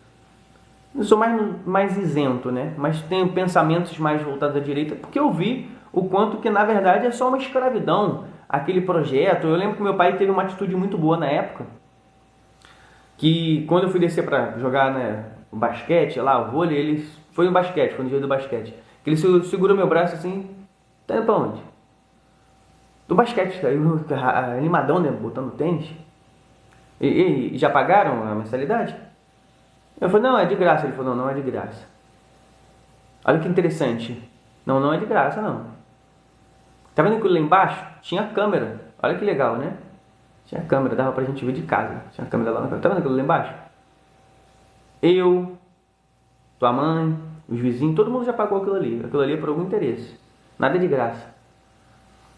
Eu sou mais isento, né? Mas tenho pensamentos mais voltados à direita, porque eu vi o quanto que na verdade é só uma escravidão, aquele projeto. Eu lembro que meu pai teve uma atitude muito boa na época, que quando eu fui descer para jogar, né, o basquete, lá, o vôlei, ele foi no basquete, foi no dia do basquete, que ele segurou meu braço assim, tá indo pra onde? Do basquete, aí animadão, né, botando tênis. E já pagaram a mensalidade? Eu falei, não, é de graça. Ele falou, não, não é de graça. Olha que interessante. Não, não é de graça, não. Tá vendo aquilo lá embaixo? Tinha câmera. Olha que legal, né? Tinha câmera, dava pra gente ver de casa. Tinha câmera lá. Tá vendo aquilo lá embaixo? Eu, tua mãe, os vizinhos, todo mundo já pagou aquilo ali. Aquilo ali é por algum interesse. Nada é de graça.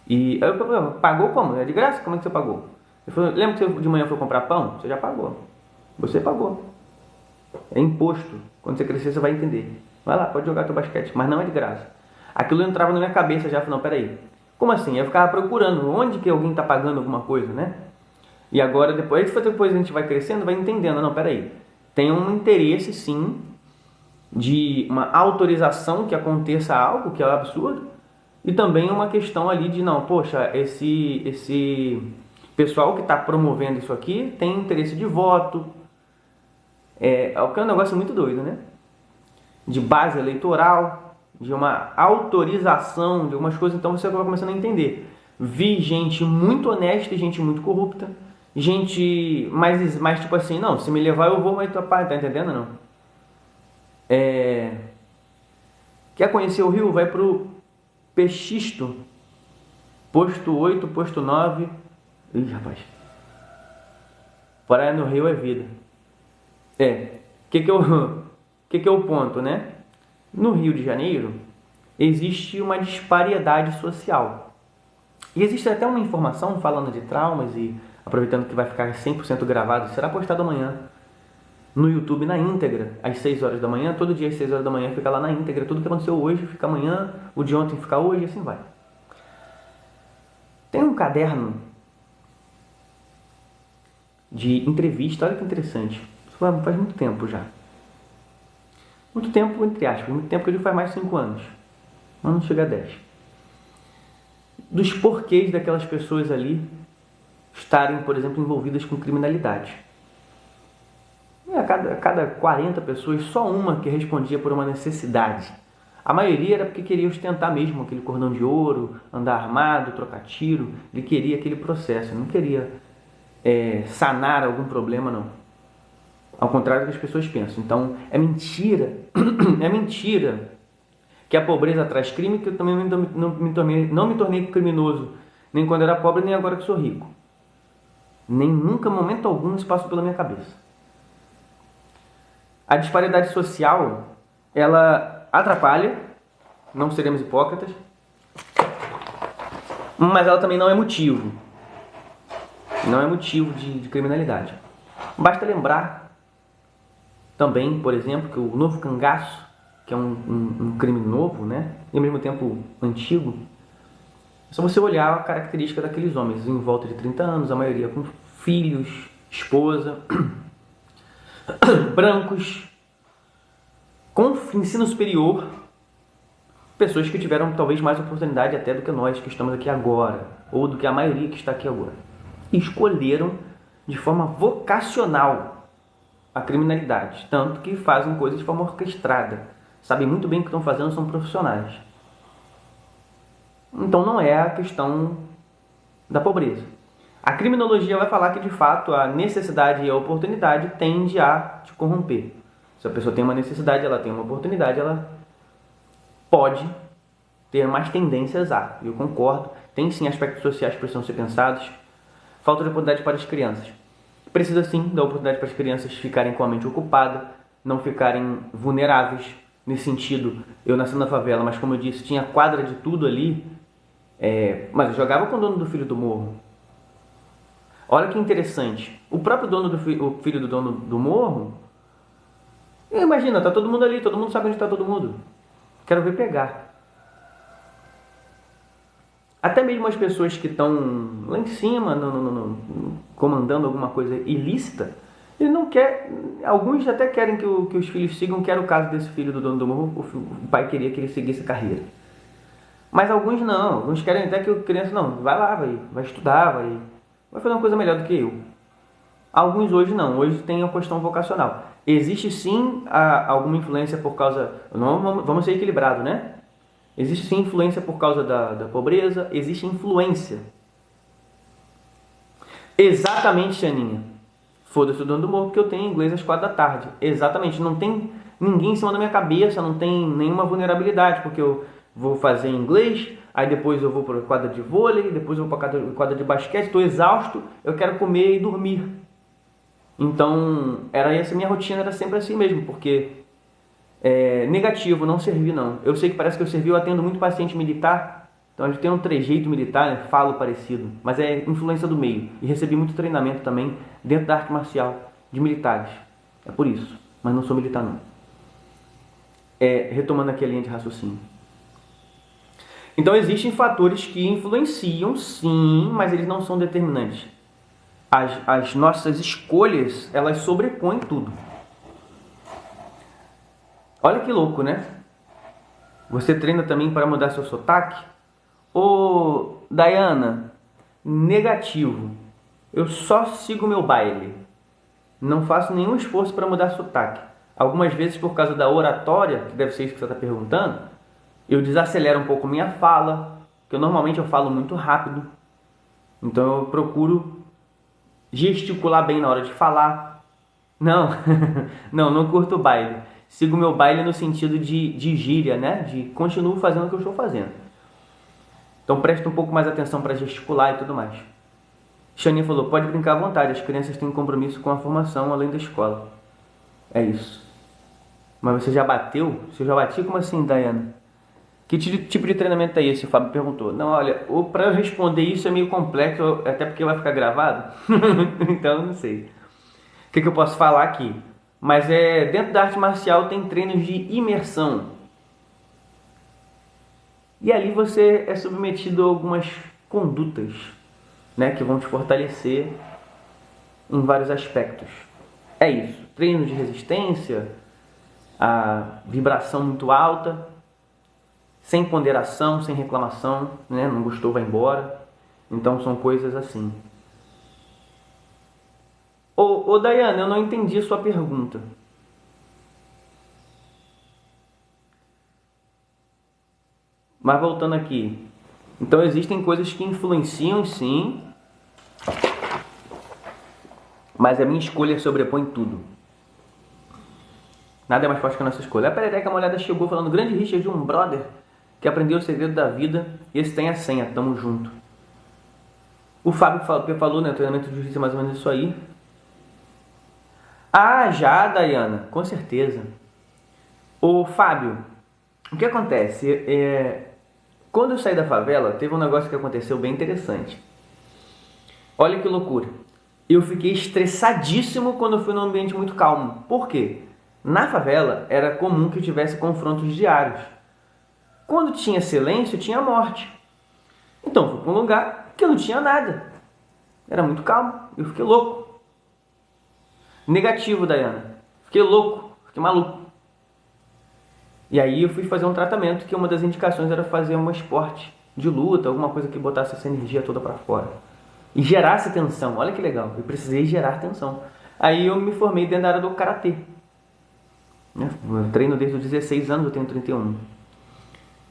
E aí eu falei, pagou como? É de graça? Como é que você pagou? Ele falou, lembra que você de manhã foi comprar pão? Você já pagou. Você pagou. É imposto. Quando você crescer, você vai entender. Vai lá, pode jogar teu basquete, mas não é de graça. Aquilo entrava na minha cabeça já, falei, não, peraí. Como assim? Eu ficava procurando onde que alguém está pagando alguma coisa, né? E agora, depois a gente vai crescendo, vai entendendo. Não, peraí. Tem um interesse, sim, de uma autorização que aconteça algo que é um absurdo. E também uma questão ali de, não, poxa, esse pessoal que está promovendo isso aqui tem interesse de voto. É um negócio muito doido, né? De base eleitoral, de uma autorização de algumas coisas, então você vai começando a entender. Vi gente muito honesta e gente muito corrupta, gente mais tipo assim, não, se me levar eu vou, mas tá entendendo não? Quer conhecer o Rio? Vai pro Pexisto, posto 8, posto 9. Ih, rapaz. Praia no Rio é vida. Que é o ponto, né? No Rio de Janeiro existe uma disparidade social. E existe até uma informação falando de traumas e aproveitando que vai ficar 100% gravado, será postado amanhã no YouTube na íntegra, às 6 horas da manhã, todo dia às 6 horas da manhã fica lá na íntegra, tudo que aconteceu hoje fica amanhã, o de ontem fica hoje e assim vai. Tem um caderno de entrevista, olha que interessante, isso faz muito tempo já. Muito tempo, entre aspas, muito tempo que eu digo faz mais de 5 anos, mas não chega a 10. Dos porquês daquelas pessoas ali estarem, por exemplo, envolvidas com criminalidade. E a cada 40 pessoas, só uma que respondia por uma necessidade. A maioria era porque queria ostentar mesmo aquele cordão de ouro, andar armado, trocar tiro. Ele queria aquele processo, não queria sanar algum problema, não. Ao contrário do que as pessoas pensam. Então, é mentira, é mentira que a pobreza traz crime, que eu também não me tornei criminoso, nem quando era pobre, nem agora que sou rico. Nem nunca, momento algum, isso passou pela minha cabeça. A disparidade social, ela atrapalha, não seremos hipócritas, mas ela também não é motivo. Não é motivo de criminalidade. Basta lembrar também, por exemplo, que o novo cangaço, que é um crime novo, né? E ao mesmo tempo antigo, é só você olhar a característica daqueles homens em volta de 30 anos, a maioria com filhos, esposa, brancos, com ensino superior, pessoas que tiveram talvez mais oportunidade até do que nós que estamos aqui agora, ou do que a maioria que está aqui agora. E escolheram de forma vocacional a criminalidade, tanto que fazem coisas de forma orquestrada, sabem muito bem o que estão fazendo, são profissionais. Então não é a questão da pobreza. A criminologia vai falar que de fato a necessidade e a oportunidade tende a te corromper. Se a pessoa tem uma necessidade, ela tem uma oportunidade, ela pode ter mais tendências a. Eu concordo, tem sim aspectos sociais que precisam ser pensados. Falta de oportunidade para as crianças. Precisa sim dar oportunidade para as crianças ficarem com a mente ocupada, não ficarem vulneráveis. Nesse sentido, eu nasci na favela, mas como eu disse, tinha quadra de tudo ali, mas eu jogava com o dono do filho do morro. Olha que interessante, o próprio dono o filho do dono do morro, imagina, tá todo mundo ali, todo mundo sabe onde está todo mundo. Quero ver pegar. Até mesmo as pessoas que estão lá em cima, comandando alguma coisa ilícita, ele não quer. Alguns até querem que os filhos sigam, que era o caso desse filho do dono do morro, o pai queria que ele seguisse a carreira. Mas alguns não, alguns querem até que a criança não, vai lá, vai estudar, vai fazer uma coisa melhor do que eu. Alguns hoje não, hoje tem a questão vocacional. Existe sim alguma influência por causa. Não, vamos ser equilibrados, né? Existe sim influência por causa da pobreza, existe influência. Exatamente, Xaninha. Foda-se o dono do morro porque eu tenho inglês às 4 da tarde. Exatamente, não tem ninguém em cima da minha cabeça, não tem nenhuma vulnerabilidade, porque eu vou fazer inglês, aí depois eu vou para a quadra de vôlei, depois eu vou para a quadra de basquete, estou exausto, eu quero comer e dormir. Então, essa minha rotina era sempre assim mesmo, porque negativo, não servi não. Eu sei que parece que eu servi, eu atendo muito paciente militar, então a gente tem um trejeito militar, né? Falo parecido, mas é influência do meio. E recebi muito treinamento também dentro da arte marcial de militares. É por isso, mas não sou militar não. Retomando aqui a linha de raciocínio. Então existem fatores que influenciam sim, mas eles não são determinantes. As nossas escolhas, elas sobrepõem tudo. Olha que louco, né? Você treina também para mudar seu sotaque? Ô, Dayana, negativo. Eu só sigo meu baile. Não faço nenhum esforço para mudar sotaque. Algumas vezes, por causa da oratória, que deve ser isso que você está perguntando, eu desacelero um pouco minha fala, que normalmente eu falo muito rápido. Então eu procuro gesticular bem na hora de falar. Não, não curto o baile. Sigo meu baile no sentido de gíria, né? De continuo fazendo o que eu estou fazendo. Então presta um pouco mais atenção para gesticular e tudo mais. Xaninha falou, pode brincar à vontade, as crianças têm compromisso com a formação além da escola. É isso. Mas você já bateu? Se eu já bati, como assim, Dayana? Que tipo de treinamento é esse? O Fábio perguntou. Não, olha, para eu responder isso é meio complexo, até porque vai ficar gravado. Então, não sei. O que eu posso falar aqui? Mas dentro da arte marcial tem treinos de imersão. E ali você é submetido a algumas condutas, né, que vão te fortalecer em vários aspectos. É isso. Treino de resistência, a vibração muito alta, sem ponderação, sem reclamação, né? Não gostou, vai embora. Então são coisas assim. Ô Dayana, eu não entendi a sua pergunta. Mas voltando aqui. Então existem coisas que influenciam sim, mas a minha escolha sobrepõe tudo. Nada é mais forte que a nossa escolha. A perereca molhada chegou falando, grande Richard, um brother que aprendeu o segredo da vida, esse tem a senha, tamo junto. O Fábio falou, né, treinamento de justiça é mais ou menos isso aí. Ah, já, Dayana, com certeza. Ô Fábio, o que acontece? Quando eu saí da favela, teve um negócio que aconteceu bem interessante. Olha que loucura. Eu fiquei estressadíssimo quando eu fui num ambiente muito calmo. Por quê? Na favela era comum que eu tivesse confrontos diários. Quando tinha silêncio, tinha morte. Então eu fui para um lugar que não tinha nada. Era muito calmo. Eu fiquei louco. Negativo, Dayana. Fiquei louco. Fiquei maluco. E aí eu fui fazer um tratamento que uma das indicações era fazer um esporte de luta, alguma coisa que botasse essa energia toda para fora. E gerasse tensão. Olha que legal. Eu precisei gerar tensão. Aí eu me formei dentro da área do karatê. Eu treino desde os 16 anos, eu tenho 31.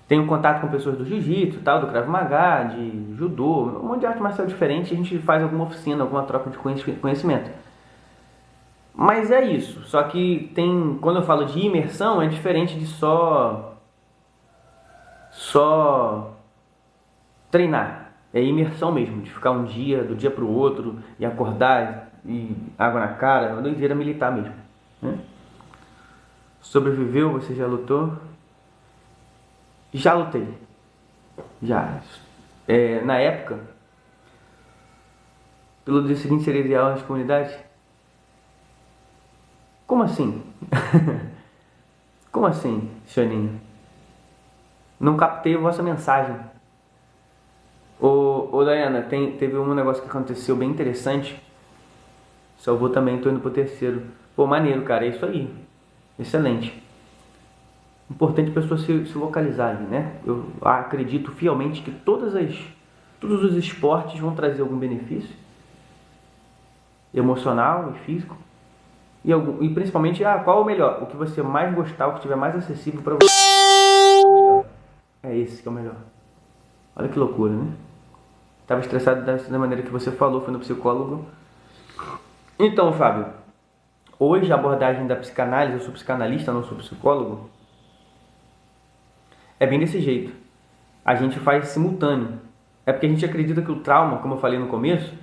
Tenho contato com pessoas do jiu-jitsu, tal, do Krav Maga, de judô, um monte de arte marcial diferente. A gente faz alguma oficina, alguma troca de conhecimento. Mas é isso. Só que tem, quando eu falo de imersão, é diferente de só treinar. É imersão mesmo, de ficar um dia, do dia para o outro, e acordar, e água na cara, uma doideira militar mesmo. Né? Sobreviveu? Você já lutou? Já lutei. Já. Na época, pelo dia seguinte seria ideal nas comunidades? Como assim? Como assim, Xoninho? Não captei a vossa mensagem. Ô Dayana, teve um negócio que aconteceu bem interessante. Salvou também, tô indo pro terceiro. Pô, maneiro, cara, é isso aí. Excelente. Importante as pessoas se localizarem, né? Eu acredito fielmente que todos os esportes vão trazer algum benefício emocional e físico. E principalmente, qual é o melhor? O que você mais gostar, o que estiver mais acessível para você. É o melhor. É esse que é o melhor. Olha que loucura, né? Estava estressado da maneira que você falou, foi no psicólogo. Então, Fábio, hoje a abordagem da psicanálise, eu sou psicanalista, não sou psicólogo, é bem desse jeito. A gente faz simultâneo. É porque a gente acredita que o trauma, como eu falei no começo,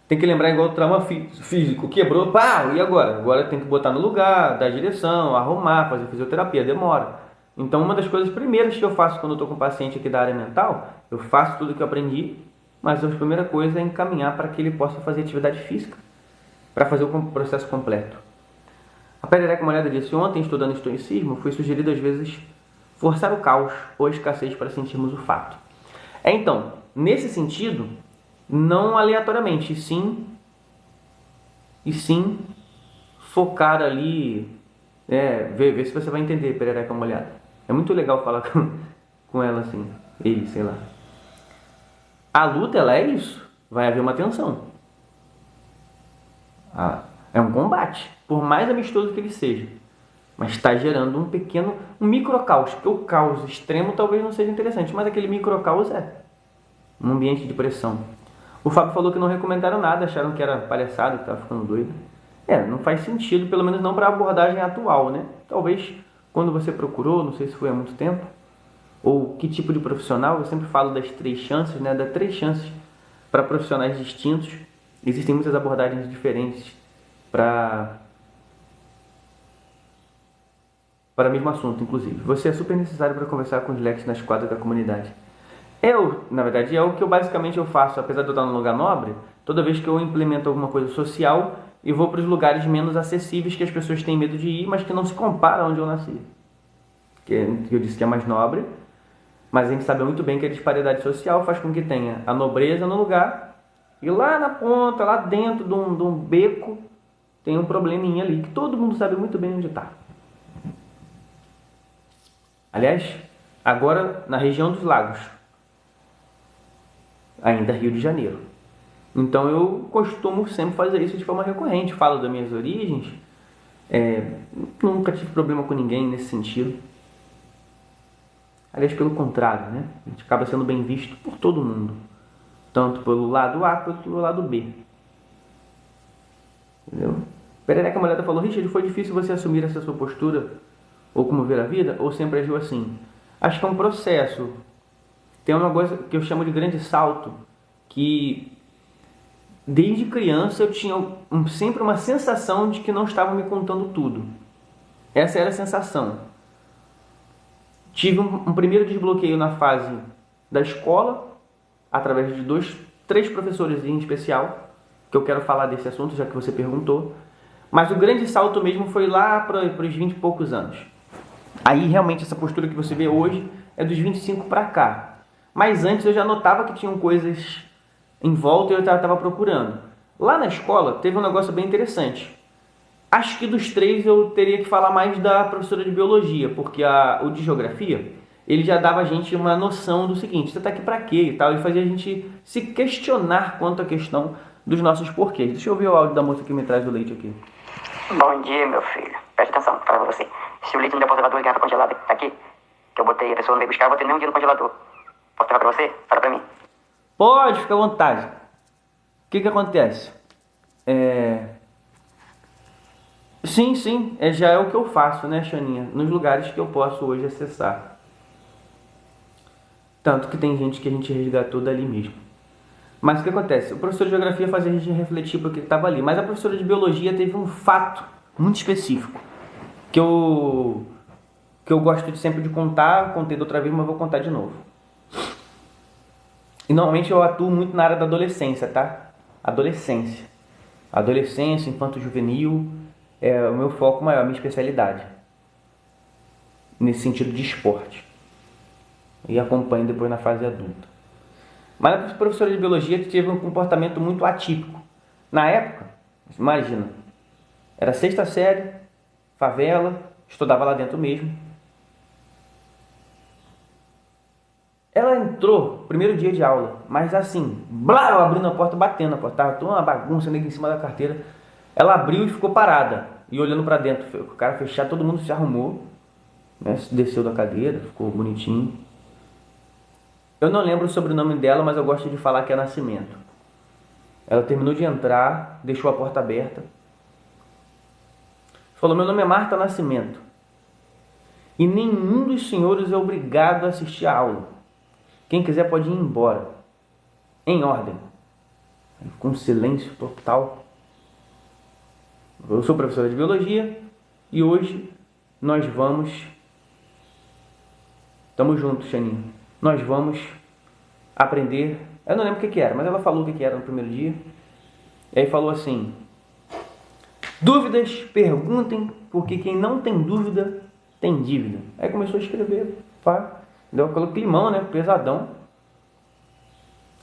tem que lembrar igual o trauma físico. Quebrou, pá, e agora? Agora tem que botar no lugar, dar direção, arrumar, fazer fisioterapia, demora. Então uma das coisas primeiras que eu faço quando eu estou com um paciente aqui da área mental, eu faço tudo que eu aprendi, mas a primeira coisa é encaminhar para que ele possa fazer atividade física, para fazer o processo completo. A Perereca Molhada disse, ontem estudando estoicismo, foi sugerido às vezes forçar o caos ou a escassez para sentirmos o fato. Então, nesse sentido, não aleatoriamente, e sim focar ali, ver se você vai entender Perereca Molhada. É muito legal falar com ela assim, ele, sei lá. A luta, ela é isso, vai haver uma tensão. É um combate, por mais amistoso que ele seja. Mas está gerando um microcaos, porque o caos extremo talvez não seja interessante, mas aquele microcaos um ambiente de pressão. O Fábio falou que não recomendaram nada, acharam que era palhaçada, que estava ficando doido. Não faz sentido, pelo menos não para a abordagem atual, né? Talvez quando você procurou, não sei se foi há muito tempo, ou que tipo de profissional, eu sempre falo das 3 chances, né? Das 3 chances para profissionais distintos. Existem muitas abordagens diferentes para o mesmo assunto, inclusive. Você é super necessário para conversar com os leques nas quadras da comunidade. Na verdade, é o que eu basicamente faço, apesar de eu estar num lugar nobre, toda vez que eu implemento alguma coisa social, eu vou para os lugares menos acessíveis que as pessoas têm medo de ir, mas que não se compara onde eu nasci. Que eu disse que é mais nobre, mas a gente sabe muito bem que a disparidade social faz com que tenha a nobreza no lugar e lá na ponta, lá dentro de um beco, tem um probleminha ali, que todo mundo sabe muito bem onde está. Aliás, agora na região dos lagos, ainda Rio de Janeiro. Então eu costumo sempre fazer isso de forma recorrente, falo das minhas origens, nunca tive problema com ninguém nesse sentido. Aliás, pelo contrário, né? A gente acaba sendo bem visto por todo mundo, tanto pelo lado A quanto pelo lado B. Entendeu? Perereca Molhada falou, Richard, foi difícil você assumir essa sua postura ou como ver a vida, ou sempre agiu assim? Acho que é um processo. Tem uma coisa que eu chamo de grande salto, que desde criança eu tinha sempre uma sensação de que não estavam me contando tudo. Essa era a sensação. Tive um primeiro desbloqueio na fase da escola, através de dois, três professores em especial, que eu quero falar desse assunto, já que você perguntou. Mas o grande salto mesmo foi lá para os 20 e poucos anos. Aí realmente essa postura que você vê hoje é dos 25 para cá. Mas antes eu já notava que tinham coisas em volta e eu estava procurando. Lá na escola teve um negócio bem interessante. Acho que dos três eu teria que falar mais da professora de biologia, porque o de geografia, ele já dava a gente uma noção do seguinte: você está aqui para quê e tal, ele fazia a gente se questionar quanto à questão dos nossos porquês. Deixa eu ver o áudio da moça que me traz o leite aqui. Bom dia, meu filho. Preste atenção, fala pra você. Se o leite não der pro elevador e garrafa congelada tá aqui, que eu botei, a pessoa não veio buscar, eu vou ter nem um dia no congelador. Posso levar pra você? Fala pra mim. Pode, fica à vontade. O que acontece? Sim, já é o que eu faço, né, Xaninha? Nos lugares que eu posso hoje acessar. Tanto que tem gente que a gente resgatou dali mesmo. Mas o que acontece? O professor de geografia fazia a gente refletir porque estava ali. Mas a professora de biologia teve um fato muito específico que eu gosto sempre de contar. Contei da outra vez, mas vou contar de novo. E normalmente eu atuo muito na área da adolescência, tá? Adolescência, infanto-juvenil é o meu foco maior, a minha especialidade. Nesse sentido de esporte. E acompanho depois na fase adulta. Mas a professora de biologia teve um comportamento muito atípico. Na época, imagina, era sexta série, favela, estudava lá dentro mesmo. Ela entrou, primeiro dia de aula, mas assim, blá, abrindo a porta, batendo na porta, tava toda uma bagunça em cima da carteira. Ela abriu e ficou parada, e olhando para dentro, o cara fechado, todo mundo se arrumou, né, desceu da cadeira, ficou bonitinho. Eu não lembro o sobrenome dela, mas eu gosto de falar que é Nascimento. Ela terminou de entrar, deixou a porta aberta. Falou: meu nome é Marta Nascimento. E nenhum dos senhores é obrigado a assistir a aula. Quem quiser pode ir embora. Em ordem. Com silêncio total. Eu sou professora de biologia e hoje nós vamos... Tamo juntos, Xaninho. Nós vamos aprender... Eu não lembro o que era, mas ela falou o que era no primeiro dia. E aí falou assim: dúvidas, perguntem, porque quem não tem dúvida, tem dívida. Aí começou a escrever, pá. Deu aquele climão, né? Pesadão.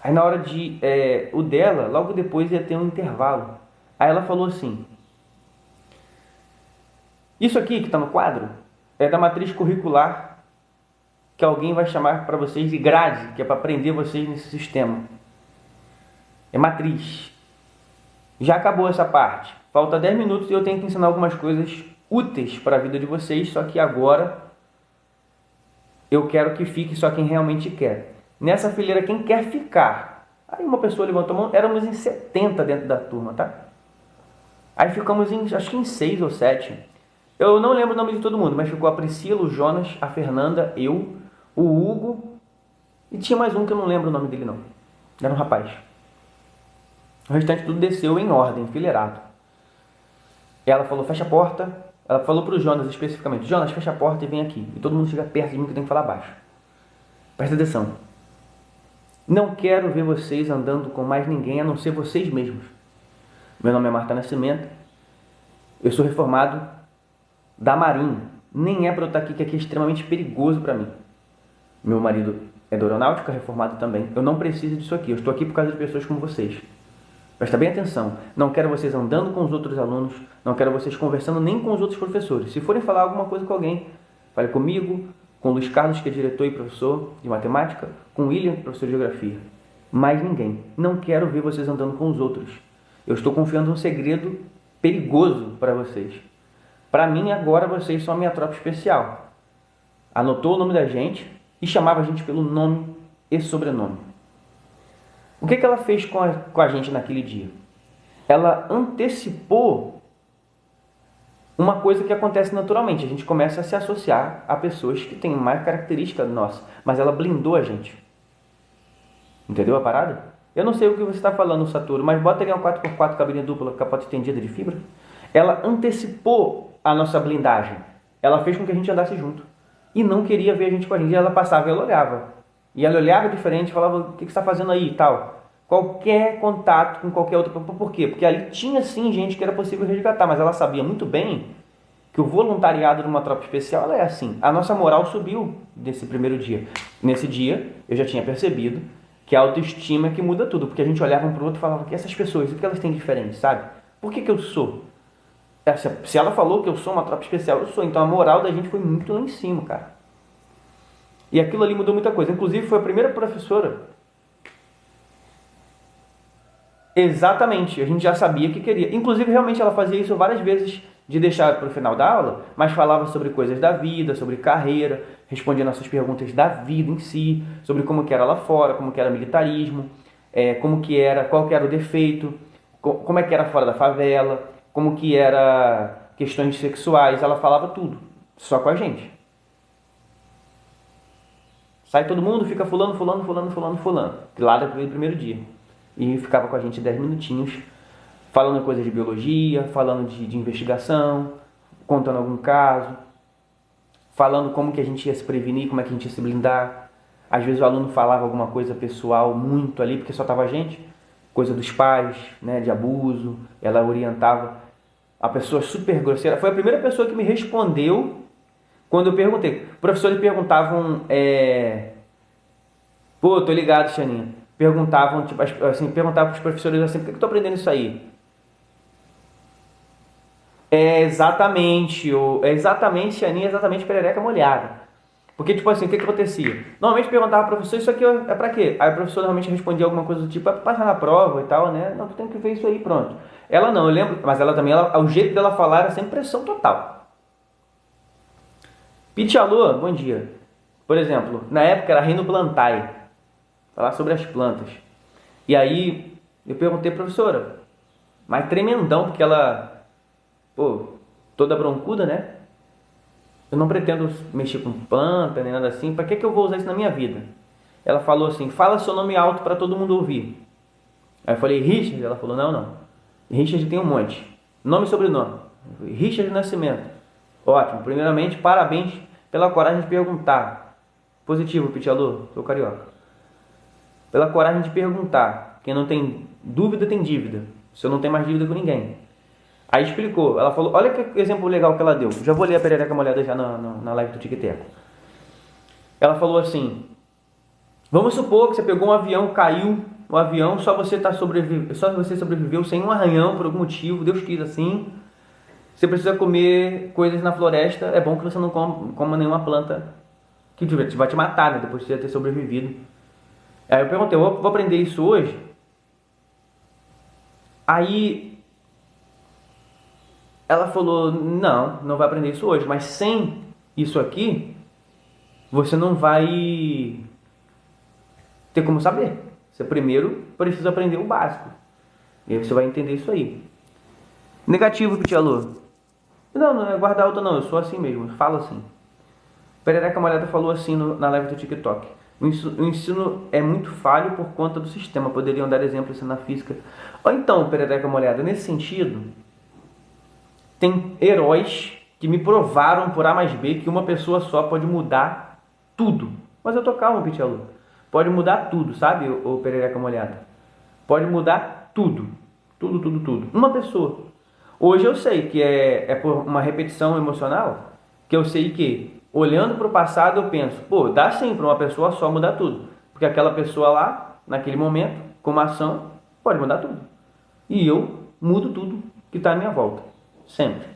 Aí na hora de... o dela, logo depois ia ter um intervalo. Aí ela falou assim: isso aqui que está no quadro é da matriz curricular que alguém vai chamar para vocês de grade, que é para aprender vocês nesse sistema. É matriz. Já acabou essa parte. Falta 10 minutos e eu tenho que ensinar algumas coisas úteis para a vida de vocês, só que agora eu quero que fique só quem realmente quer. Nessa fileira, quem quer ficar? Aí uma pessoa levantou a mão, éramos em 70 dentro da turma, tá? Aí ficamos acho que em 6 ou 7. Eu não lembro o nome de todo mundo, mas ficou a Priscila, o Jonas, a Fernanda, eu, o Hugo, e tinha mais um que eu não lembro o nome dele não. Era um rapaz. O restante tudo desceu em ordem, enfileirado. Ela falou: fecha a porta. Ela falou para o Jonas especificamente: Jonas, fecha a porta e vem aqui. E todo mundo chega perto de mim que eu tenho que falar baixo. Presta atenção. Não quero ver vocês andando com mais ninguém a não ser vocês mesmos. Meu nome é Marta Nascimento. Eu sou reformado da Marinha. Nem é para eu estar aqui, que aqui é extremamente perigoso para mim. Meu marido é da aeronáutica, reformado também. Eu não preciso disso aqui. Eu estou aqui por causa de pessoas como vocês. Presta bem atenção. Não quero vocês andando com os outros alunos. Não quero vocês conversando nem com os outros professores. Se forem falar alguma coisa com alguém, fale comigo, com o Luiz Carlos, que é diretor e professor de matemática, com o William, professor de geografia. Mais ninguém. Não quero ver vocês andando com os outros. Eu estou confiando um segredo perigoso para vocês. Para mim, agora, vocês são a minha tropa especial. Anotou o nome da gente e chamava a gente pelo nome e sobrenome. O que ela fez com a gente naquele dia? Ela antecipou uma coisa que acontece naturalmente. A gente começa a se associar a pessoas que têm mais característica nossa, mas ela blindou a gente. Entendeu a parada? Eu não sei o que você está falando, Saturo, mas bota ali uma 4x4 cabine dupla, capota estendida de fibra. Ela antecipou a nossa blindagem. Ela fez com que a gente andasse junto. E não queria ver a gente com a gente. Ela passava e ela olhava. E ela olhava diferente e falava, o que você está fazendo aí e tal. Qualquer contato com qualquer outra... Por quê? Porque ali tinha sim gente que era possível resgatar, mas ela sabia muito bem que o voluntariado de uma tropa especial ela é assim. A nossa moral subiu nesse primeiro dia. Nesse dia, eu já tinha percebido que a autoestima é que muda tudo, porque a gente olhava um para o outro e falava que essas pessoas, o que elas têm de diferente, sabe? Por que eu sou? Se ela falou que eu sou uma tropa especial, eu sou. Então a moral da gente foi muito lá em cima, cara. E aquilo ali mudou muita coisa. Inclusive foi a primeira professora. Exatamente, a gente já sabia que queria. Inclusive, realmente, ela fazia isso várias vezes, de deixar para o final da aula, mas falava sobre coisas da vida, sobre carreira, respondia nossas perguntas da vida em si, sobre como que era lá fora, como que era militarismo, como que era, qual que era o defeito, como é que era fora da favela, como que era questões sexuais, ela falava tudo, só com a gente. Sai todo mundo, fica fulano, fulano, fulano, fulano, fulano, lá daquele primeiro dia. E ficava com a gente 10 minutinhos, falando coisas de biologia, falando de investigação, contando algum caso, falando como que a gente ia se prevenir, como é que a gente ia se blindar. Às vezes o aluno falava alguma coisa pessoal muito ali, porque só estava a gente, coisa dos pais, né, de abuso, ela orientava. A pessoa super grosseira, foi a primeira pessoa que me respondeu quando eu perguntei. Professores perguntavam, pô, tô ligado, Xaninha. Perguntavam, tipo, assim, perguntavam para os professores assim, por que eu tô aprendendo isso aí? Exatamente, Xaninha, exatamente perereca molhada. Porque, tipo assim, o que que acontecia? Normalmente perguntava pro professor, isso aqui é pra quê? Aí o professor normalmente respondia alguma coisa do tipo, é pra passar na prova e tal, né? Não, tu tem que ver isso aí, pronto. Ela não, eu lembro, mas ela também, o jeito dela falar era sem pressão total. Pitialô, bom dia. Por exemplo, na época era Reino Plantae, falar sobre as plantas. E aí eu perguntei, professora, mas tremendão, porque ela, pô, toda broncuda, né? Eu não pretendo mexer com planta nem nada assim. Para que eu vou usar isso na minha vida? Ela falou assim: fala seu nome alto para todo mundo ouvir. Aí eu falei: Richard? Ela falou: não, não. Richard tem um monte. Nome e sobrenome. Richard Nascimento. Ótimo. Primeiramente, parabéns pela coragem de perguntar. Positivo, Pitialô. Sou carioca. Pela coragem de perguntar. Quem não tem dúvida tem dívida. Se eu não tenho mais dívida com ninguém. Aí explicou, ela falou, olha que exemplo legal que ela deu. Já vou ler a perereca molhada já na live do Tic-Teco. Ela falou assim, vamos supor que você pegou um avião, caiu o avião, só você sobreviveu sem um arranhão por algum motivo, Deus quis assim. Você precisa comer coisas na floresta, é bom que você não coma nenhuma planta que vai te matar, né, depois de você ter sobrevivido. Aí eu perguntei, eu vou aprender isso hoje? Aí ela falou, não, não vai aprender isso hoje, mas sem isso aqui, você não vai ter como saber. Você primeiro precisa aprender o básico. E aí você vai entender isso aí. Negativo, Pitialô. Não, não é guardar alta não, eu sou assim mesmo, eu falo assim. Perereca Molhada falou assim na live do TikTok. O ensino é muito falho por conta do sistema. Poderiam dar exemplos assim na física. Ou então, Perereca Molhada, nesse sentido, tem heróis que me provaram por A mais B que uma pessoa só pode mudar tudo. Mas eu tô calmo, Pitialô. Pode mudar tudo, sabe, ô Perereca Molhada? Pode mudar tudo. Tudo, tudo, tudo. Uma pessoa. Hoje eu sei que é por uma repetição emocional, que eu sei que, olhando para o passado, eu penso, pô, dá sim para uma pessoa só mudar tudo. Porque aquela pessoa lá, naquele momento, com uma ação, pode mudar tudo. E eu mudo tudo que está à minha volta. Sempre.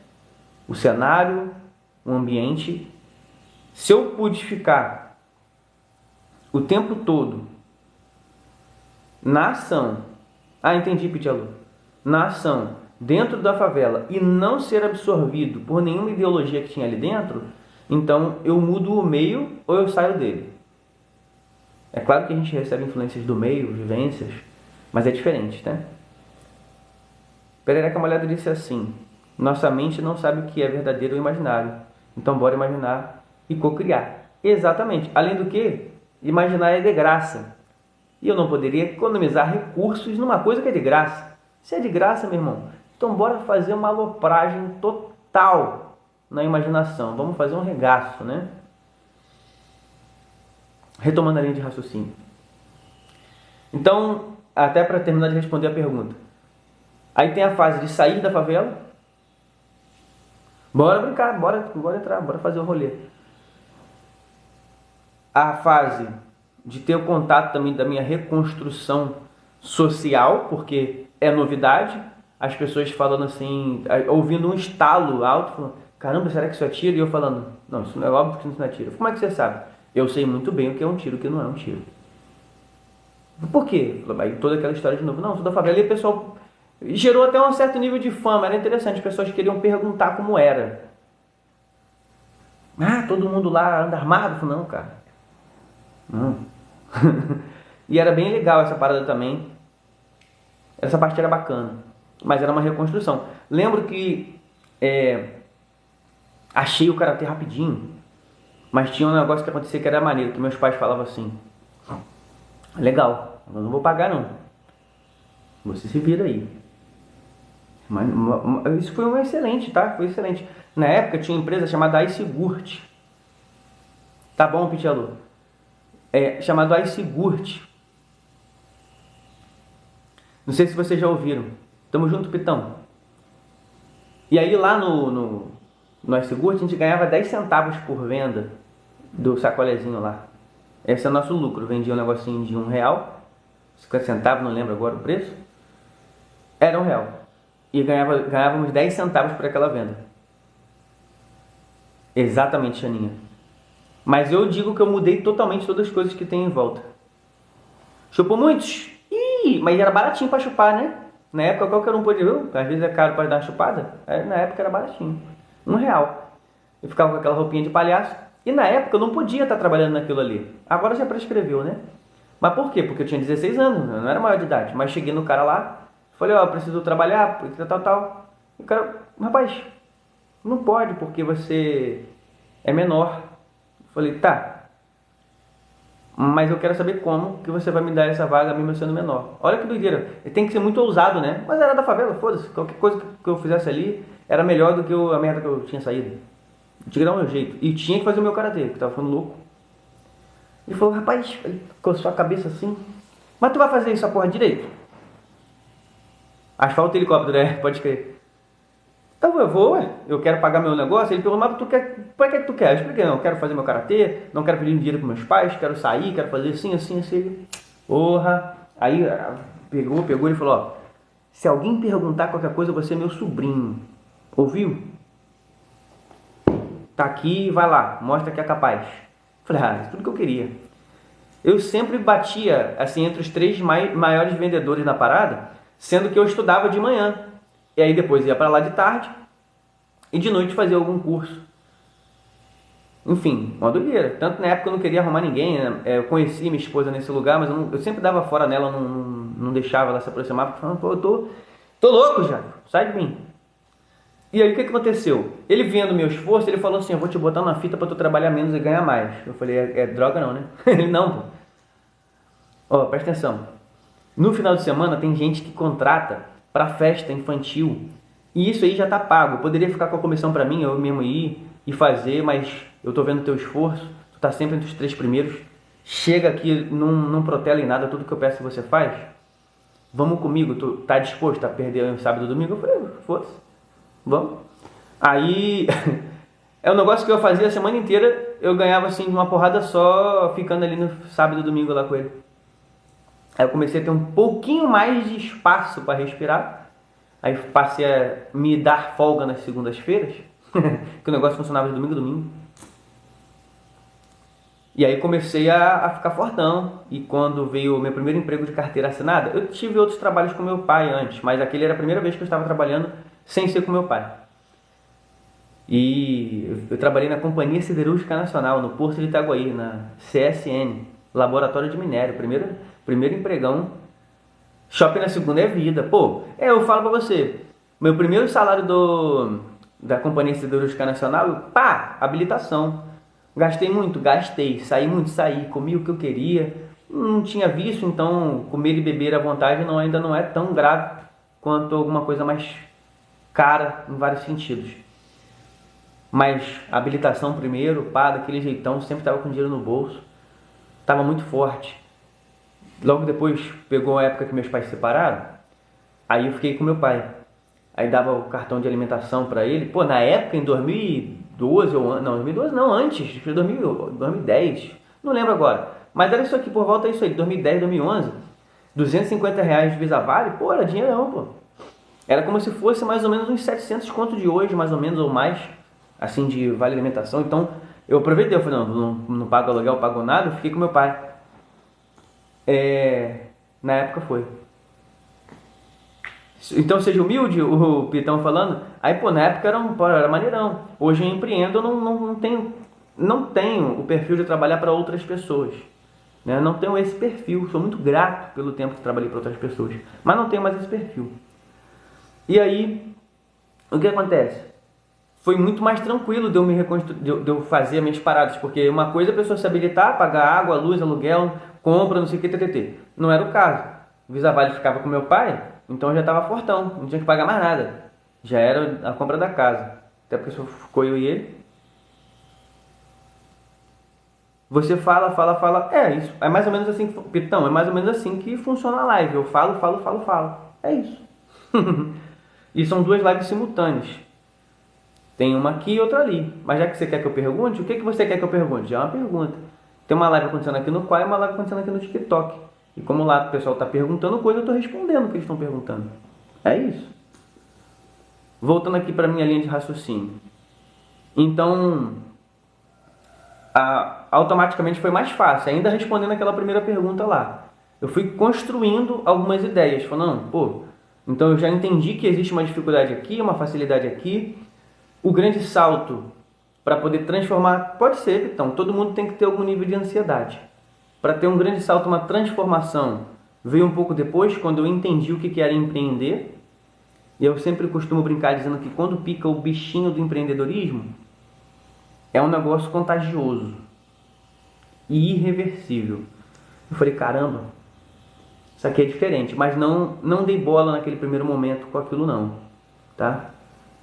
O cenário, o ambiente. Se eu pude ficar o tempo todo na ação, entendi, Pitialô, na ação, dentro da favela e não ser absorvido por nenhuma ideologia que tinha ali dentro, então eu mudo o meio ou eu saio dele. É claro que a gente recebe influências do meio, vivências, mas é diferente, né? Perereca Molhada disse assim: nossa mente não sabe o que é verdadeiro ou imaginário. Então bora imaginar e co-criar. Exatamente. Além do que, imaginar é de graça. E eu não poderia economizar recursos numa coisa que é de graça. Se é de graça, meu irmão, então bora fazer uma alopragem total na imaginação. Vamos fazer um regaço, né? retomando a linha de raciocínio. Então, até para terminar de responder a pergunta. Aí tem a fase de sair da favela. Bora brincar, bora entrar, bora fazer o rolê. A fase de ter o contato também da minha reconstrução social, porque é novidade. As pessoas falando assim, ouvindo um estalo alto, falando, caramba, será que isso é tiro? E eu falando, não, isso não é óbvio que isso não é tiro. Como é que você sabe? Eu sei muito bem o que é um tiro e o que não é um tiro. Por quê? Aí toda aquela história de novo, não, sou da favela. E o pessoal gerou até um certo nível de fama, era interessante, as pessoas queriam perguntar como era. Ah, todo mundo lá anda armado? Eu falei, não, cara. Não. E era bem legal essa parada também. Essa parte era bacana. Mas era uma reconstrução. Lembro que achei o karatê rapidinho. Mas tinha um negócio que acontecia que era maneiro. Que meus pais falavam assim. Legal, eu não vou pagar não. Você se vira aí. Mas isso foi um excelente, tá? Foi excelente. Na época tinha uma empresa chamada iSigurt. Tá bom, Pitialu? Chamado iSigurt. Não sei se vocês já ouviram. Tamo junto, Pitão. E aí lá no iSigurt a gente ganhava 10 centavos por venda do sacolezinho lá. Esse é o nosso lucro. Vendia um negocinho de R$1, 50 centavos, não lembro agora o preço. Era R$1. E ganhávamos 10 centavos por aquela venda. Exatamente, Xaninha. Mas eu digo que eu mudei totalmente todas as coisas que tem em volta. Chupou muitos? Ih, mas era baratinho pra chupar, né? Na época qualquer um podia, viu? Às vezes é caro para dar uma chupada. Na época era baratinho. R$1. Eu ficava com aquela roupinha de palhaço. E na época eu não podia estar trabalhando naquilo ali. Agora já prescreveu, né? Mas por quê? Porque eu tinha 16 anos, eu não era maior de idade. Mas cheguei no cara lá, falei, ó, preciso trabalhar, tal. E o cara, rapaz, não pode porque você é menor. Falei, tá, mas eu quero saber como que você vai me dar essa vaga mesmo sendo menor. Olha que doideira, tem que ser muito ousado, né? Mas era da favela, foda-se, qualquer coisa que eu fizesse ali era melhor do que a merda que eu tinha saído. Eu tinha que dar o meu jeito. E tinha que fazer o meu karatê, que tava ficando louco. Ele falou, rapaz, ele coçou a cabeça assim, mas tu vai fazer isso a porra direito? Asfalto e helicóptero, né? Pode crer. Então eu vou, ué. Eu quero pagar meu negócio. Ele perguntou, mas tu quer, para que tu quer? Eu expliquei, não, eu quero fazer meu karatê, não quero pedir dinheiro para meus pais, quero sair, quero fazer assim. Porra. Aí pegou e falou, ó, se alguém perguntar qualquer coisa, você é meu sobrinho. Ouviu? Tá aqui, vai lá, mostra que é capaz. Falei, isso é tudo que eu queria. Eu sempre batia, assim, entre os 3 maiores vendedores na parada, sendo que eu estudava de manhã. E aí depois ia para lá de tarde e de noite fazia algum curso. Enfim, uma doideira. Tanto na época eu não queria arrumar ninguém, né? Eu conheci minha esposa nesse lugar, mas eu sempre dava fora nela, não deixava ela se aproximar, porque falando, pô, eu tô louco já, sai de mim. E aí o que aconteceu? Ele vendo meu esforço, ele falou assim, eu vou te botar na fita para tu trabalhar menos e ganhar mais. Eu falei, é droga não, né? Ele, não, pô. Ó, presta atenção. No final de semana tem gente que contrata para festa infantil e isso aí já tá pago. Eu poderia ficar com a comissão para mim, eu mesmo ir e fazer, mas eu tô vendo o teu esforço, tu tá sempre entre os 3 primeiros. Chega aqui, não protela em nada tudo que eu peço que você faz. Vamos comigo, tu tá disposto a perder o sábado e domingo? Eu falei, foda-se, vamos. Aí é um negócio que eu fazia a semana inteira, eu ganhava assim de uma porrada só, ficando ali no sábado e domingo lá com ele. Aí eu comecei a ter um pouquinho mais de espaço para respirar. Aí passei a me dar folga nas segundas-feiras, que o negócio funcionava de domingo a domingo. E aí comecei a ficar fortão. E quando veio o meu primeiro emprego de carteira assinada, eu tive outros trabalhos com meu pai antes, mas aquele era a primeira vez que eu estava trabalhando sem ser com meu pai. E eu trabalhei na Companhia Siderúrgica Nacional, no Porto de Itaguaí, na CSN, Laboratório de Minério, primeiro empregão. Shopping na segunda é vida. Pô, eu falo pra você, meu primeiro salário da Companhia Siderúrgica Nacional, habilitação. Gastei muito, gastei. Saí muito, saí. Comi o que eu queria. Não tinha visto, então comer e beber à vontade ainda não é tão grave quanto alguma coisa mais cara em vários sentidos. Mas habilitação primeiro, daquele jeitão, sempre estava com dinheiro no bolso. estava muito forte. Logo depois pegou a época que meus pais se separaram, aí eu fiquei com meu pai. Aí dava o cartão de alimentação para ele. Pô, na época, em 2012, não, 2012 não, antes, 2010, não lembro agora. Mas era isso aqui, por volta disso aí, 2010, 2011, R$ 250 de Visa Vale, pô, era dinheirão, pô. Era como se fosse mais ou menos uns 700 conto de hoje, mais ou menos, ou mais, assim, de vale alimentação. Então, eu aproveitei, eu falei, não pago aluguel, não pago nada, eu fiquei com meu pai. Na época foi. Então seja humilde, o Pitão falando. Aí, pô, na época era maneirão. Hoje eu empreendo, eu não tenho o perfil de trabalhar para outras pessoas. Né? Não tenho esse perfil. Sou muito grato pelo tempo que trabalhei para outras pessoas. Mas não tenho mais esse perfil. E aí, o que acontece? Foi muito mais tranquilo de eu de eu fazer minhas paradas. Porque uma coisa é a pessoa se habilitar, pagar água, luz, aluguel, compra, não sei o que, ttt. Não era o caso. O Visa Vale ficava com meu pai. Então eu já estava fortão, não tinha que pagar mais nada. Já era a compra da casa. Até porque só ficou eu e ele. Você fala. Isso. É mais ou menos assim, Pitão, é mais ou menos assim que funciona a live. Eu falo. É isso. E são 2 lives simultâneas. Tem uma aqui e outra ali. Mas já que você quer que eu pergunte, o que você quer que eu pergunte? Já é uma pergunta. Tem uma live acontecendo aqui no Quai e uma live acontecendo aqui no TikTok. E como lá o pessoal está perguntando coisa, eu estou respondendo o que eles estão perguntando. É isso. Voltando aqui para a minha linha de raciocínio. Então, automaticamente foi mais fácil. Ainda respondendo aquela primeira pergunta lá. Eu fui construindo algumas ideias. Falando, pô, então eu já entendi que existe uma dificuldade aqui, uma facilidade aqui. O grande salto para poder transformar, pode ser, então, todo mundo tem que ter algum nível de ansiedade. Para ter um grande salto, uma transformação, veio um pouco depois, quando eu entendi o que era empreender. E eu sempre costumo brincar dizendo que quando pica o bichinho do empreendedorismo, é um negócio contagioso e irreversível. Eu falei, caramba, isso aqui é diferente. Mas não dei bola naquele primeiro momento com aquilo não, tá?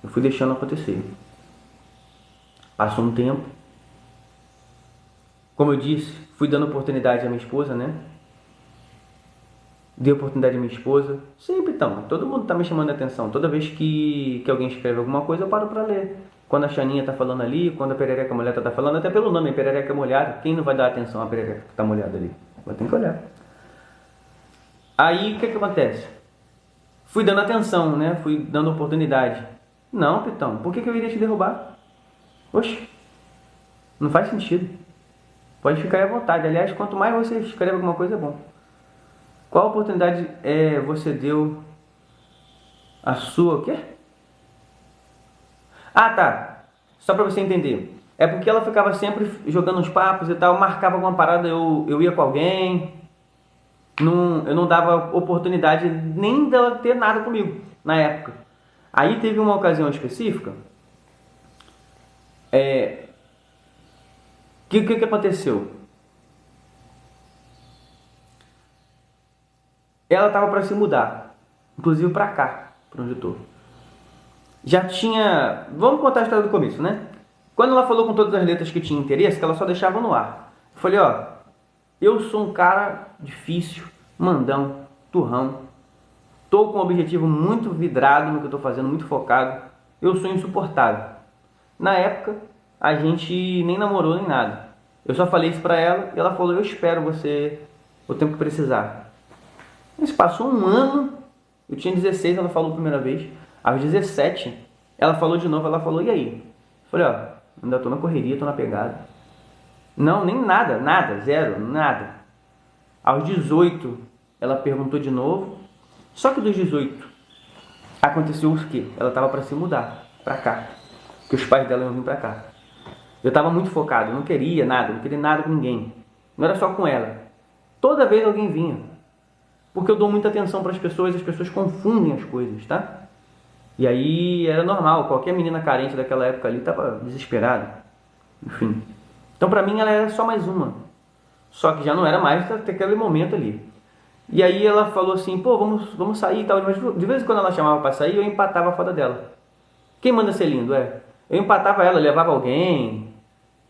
Eu fui deixando acontecer. Passou um tempo. Como eu disse, fui dando oportunidade à minha esposa, né? Dei oportunidade à minha esposa. Sempre então, todo mundo tá me chamando a atenção. Toda vez que alguém escreve alguma coisa, eu paro para ler. Quando a Xaninha tá falando ali, quando a perereca molhada tá falando, até pelo nome, perereca molhada, quem não vai dar atenção à perereca que tá molhada ali? Vai ter que olhar. Aí, o que acontece? Fui dando atenção, né? Fui dando oportunidade. Não, Pitão, por que eu iria te derrubar? Oxe, não faz sentido. Pode ficar aí à vontade. Aliás, quanto mais você escreve alguma coisa, é bom. Qual oportunidade você deu a sua... O quê? Ah, tá. Só pra você entender. É porque ela ficava sempre jogando uns papos e tal. Marcava alguma parada, eu ia com alguém. Eu não dava oportunidade nem dela ter nada comigo na época. Aí teve uma ocasião específica. Que aconteceu? Ela estava para se mudar, inclusive para cá, para onde eu tô. Já tinha... Vamos contar a história do começo, né? Quando ela falou com todas as letras que tinha interesse, que ela só deixava no ar. Eu falei, ó, eu sou um cara difícil, mandão, turrão. Tô com um objetivo muito vidrado no que eu tô fazendo, muito focado. Eu sou insuportável. Na época, a gente nem namorou nem nada. Eu só falei isso pra ela e ela falou, eu espero você o tempo que precisar. Mas passou um ano, eu tinha 16, ela falou a primeira vez. Aos 17, ela falou de novo, ela falou, e aí? Eu falei, ó, ainda tô na correria, tô na pegada. Não, nem nada, zero, nada. Aos 18, ela perguntou de novo. Só que dos 18, aconteceu o quê? Ela tava para se mudar pra cá. Que os pais dela iam vir pra cá. Eu tava muito focado, eu não queria nada com ninguém. Não era só com ela. Toda vez alguém vinha. Porque eu dou muita atenção para as pessoas confundem as coisas, tá? E aí era normal, qualquer menina carente daquela época ali tava desesperada. Enfim. Então pra mim ela era só mais uma. Só que já não era mais até aquele momento ali. E aí ela falou assim, pô, vamos sair e tal. Mas de vez em quando ela chamava pra sair, eu empatava a foda dela. Quem manda ser lindo, Eu empatava ela, levava alguém,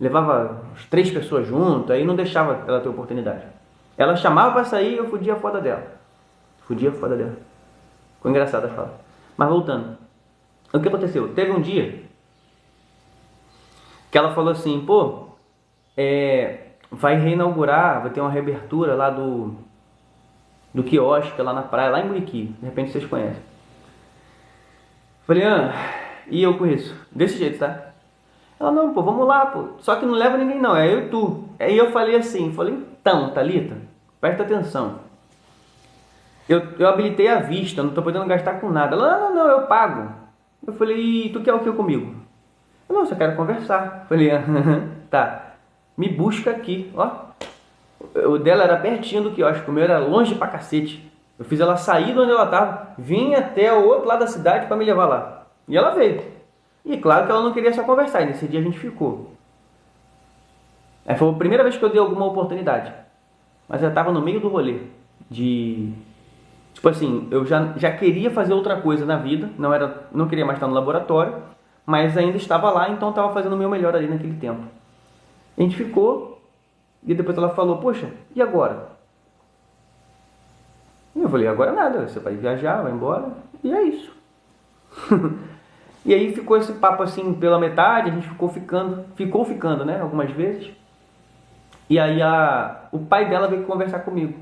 levava as 3 pessoas junto, aí não deixava ela ter oportunidade. Ela chamava pra sair e eu fudia a foda dela. Fudia a foda dela. Ficou engraçado a fala. Mas voltando. O que aconteceu? Teve um dia que ela falou assim, pô, vai reinaugurar, vai ter uma reabertura lá do quiosque lá na praia, lá em Muriqui. De repente vocês conhecem. Falei, e eu com isso? Desse jeito, tá? Ela, não, pô, vamos lá, pô. Só que não leva ninguém não, é eu e tu. Aí eu falei assim, então, Thalita, presta atenção. Eu habilitei a vista, não tô podendo gastar com nada. Ela, não, eu pago. Eu falei, tu quer o que comigo? Eu, não, só quero conversar. Eu falei, tá, me busca aqui, ó. O dela era pertinho do quiosque, o meu era longe pra cacete. Eu fiz ela sair de onde ela tava, vim até o outro lado da cidade pra me levar lá. E ela veio. E claro que ela não queria só conversar, e nesse dia a gente ficou. Aí foi a primeira vez que eu dei alguma oportunidade. Mas ela tava no meio do rolê. Tipo assim, eu já queria fazer outra coisa na vida, não queria mais estar no laboratório, mas ainda estava lá, então estava fazendo o meu melhor ali naquele tempo. A gente ficou, e depois ela falou, poxa, e agora? E eu falei, agora nada, você vai viajar, vai embora, e é isso. E aí ficou esse papo assim pela metade, a gente ficou ficando, né, algumas vezes. E aí o pai dela veio conversar comigo.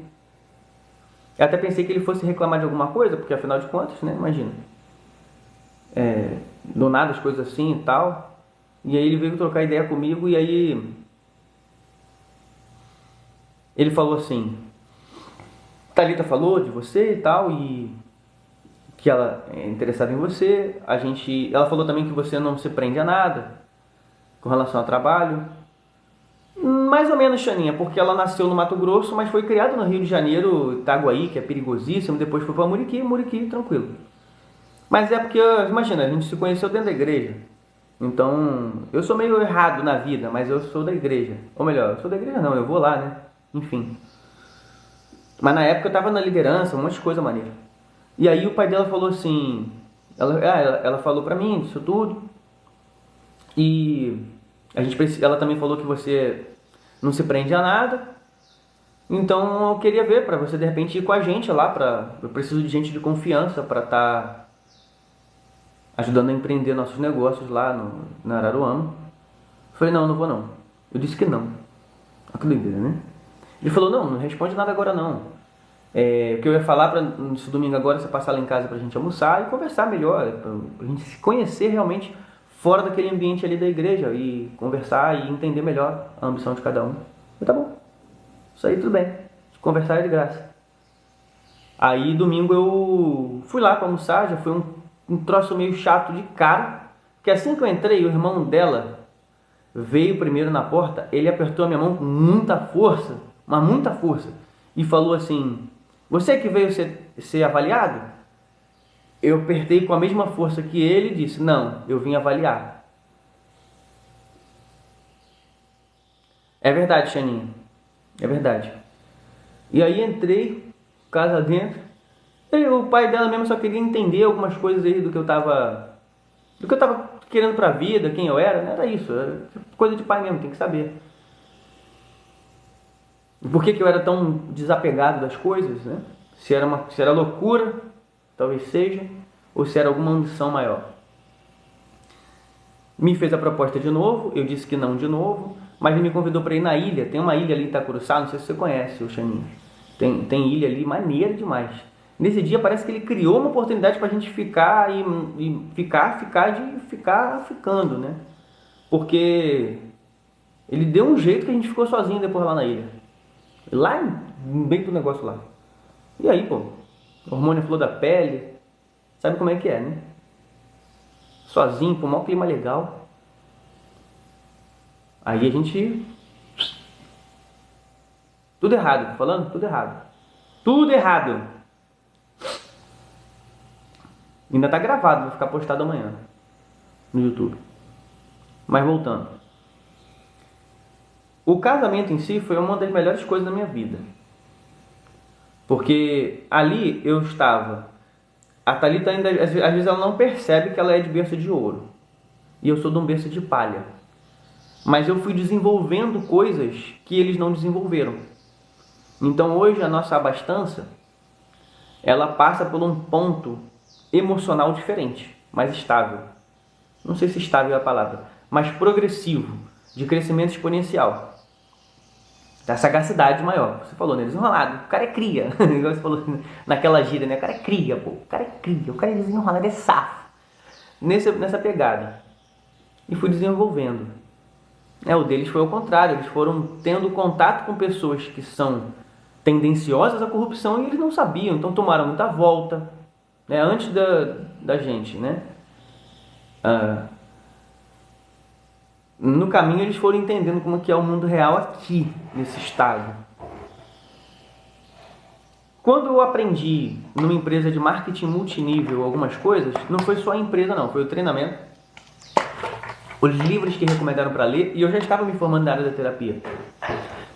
Eu até pensei que ele fosse reclamar de alguma coisa, porque afinal de contas, né, imagina. Do nada as coisas assim e tal. E aí ele veio trocar ideia comigo e aí ele falou assim, Thalita falou de você e tal, e que ela é interessada em você. Ela falou também que você não se prende a nada com relação ao trabalho. Mais ou menos, Xaninha, porque ela nasceu no Mato Grosso, mas foi criada no Rio de Janeiro, Itaguaí, que é perigosíssimo, depois foi para Muriqui, tranquilo. Mas é porque, imagina, a gente se conheceu dentro da igreja. Então, eu sou meio errado na vida, mas eu sou da igreja. Ou melhor, eu sou da igreja não, eu vou lá, né? Enfim. Mas na época eu tava na liderança, um monte de coisa maneira. E aí o pai dela falou assim, ela falou pra mim isso tudo. E ela também falou que você não se prende a nada. Então eu queria ver pra você de repente ir com a gente lá, eu preciso de gente de confiança pra estar ajudando a empreender nossos negócios lá na Araruama. Eu falei, não vou não. Eu disse que não. Olha que doideira, né? Ele falou, não responde nada agora não. O que eu ia falar nesse domingo agora, você passar lá em casa pra gente almoçar e conversar melhor, pra gente se conhecer realmente fora daquele ambiente ali da igreja e conversar e entender melhor a ambição de cada um. Eu, tá bom, isso aí tudo bem, conversar é de graça. Aí domingo eu fui lá pra almoçar, já foi um troço meio chato de cara, que assim que eu entrei, o irmão dela veio primeiro na porta, ele apertou a minha mão com muita força, mas muita força, e falou assim, você que veio ser avaliado? Eu apertei com a mesma força que ele e disse, não, eu vim avaliar. É verdade, Xaninha, é verdade. E aí entrei, casa dentro, e o pai dela mesmo só queria entender algumas coisas aí do que eu tava querendo pra vida, quem eu era, né? Era isso, era coisa de pai mesmo, tem que saber. Por que eu era tão desapegado das coisas, né? Se era loucura, talvez seja, ou se era alguma ambição maior. Me fez a proposta de novo, eu disse que não de novo, mas ele me convidou para ir na ilha. Tem uma ilha ali em Itacuruçá, não sei se você conhece, o Xaninho. Tem ilha ali, maneira demais. Nesse dia parece que ele criou uma oportunidade para a gente ficar ficar ficando, né? Porque ele deu um jeito que a gente ficou sozinho depois lá na ilha. Lá bem pro negócio lá. E aí, pô, hormônio flor da pele, sabe como é que é, né? Sozinho, com o maior clima legal. Aí a gente... Tudo errado, tô falando? Tudo errado. Tudo errado. Ainda tá gravado, vai ficar postado amanhã no YouTube. Mas voltando. O casamento em si foi uma das melhores coisas da minha vida. Porque ali eu estava... A Thalita ainda, às vezes ela não percebe que ela é de berço de ouro. E eu sou de um berço de palha. mas eu fui desenvolvendo coisas que eles não desenvolveram. Então hoje a nossa abastança, ela passa por um ponto emocional diferente, mais estável. Não sei se estável é a palavra, mas progressivo, de crescimento exponencial. Da sagacidade maior. Você falou, né? Desenrolado. O cara é cria. Igual você falou naquela gíria, né? O cara é cria, pô. O cara é cria. O cara é desenrolado, é safo. Nessa pegada. E fui desenvolvendo. O deles foi ao contrário. Eles foram tendo contato com pessoas que são tendenciosas à corrupção e eles não sabiam. Então tomaram muita volta. Né? Antes da gente, né? No caminho eles foram entendendo como que é o mundo real aqui, nesse estágio. Quando eu aprendi numa empresa de marketing multinível algumas coisas, não foi só a empresa não, foi o treinamento, os livros que recomendaram para ler, e eu já estava me formando na área da terapia.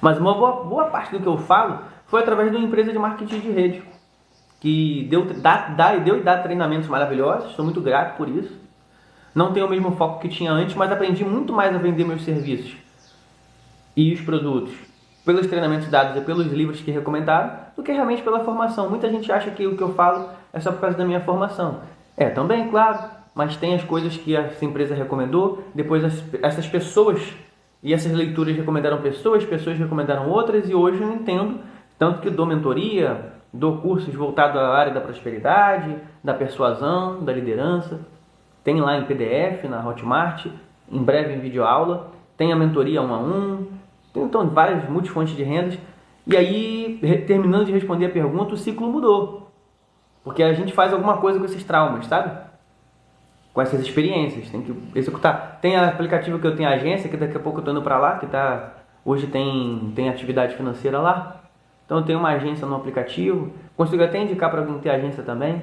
Mas uma boa parte do que eu falo foi através de uma empresa de marketing de rede, que deu e dá treinamentos maravilhosos, estou muito grato por isso. Não tenho o mesmo foco que tinha antes, mas aprendi muito mais a vender meus serviços e os produtos pelos treinamentos dados e pelos livros que recomendaram do que realmente pela formação. Muita gente acha que o que eu falo é só por causa da minha formação. Também, claro, mas tem as coisas que essa empresa recomendou, depois essas pessoas e essas leituras recomendaram pessoas recomendaram outras, e hoje eu entendo, tanto que dou mentoria, dou cursos voltados à área da prosperidade, da persuasão, da liderança. Tem lá em PDF, na Hotmart, em breve em videoaula, tem a mentoria 1 a 1, tem então várias multifontes de rendas. E aí, terminando de responder a pergunta, o ciclo mudou. Porque a gente faz alguma coisa com esses traumas, sabe? Com essas experiências, tem que executar. Tem aplicativo que eu tenho agência, que daqui a pouco eu estou indo para lá, que hoje tem atividade financeira lá. Então eu tenho uma agência no aplicativo, consigo até indicar para alguém ter agência também.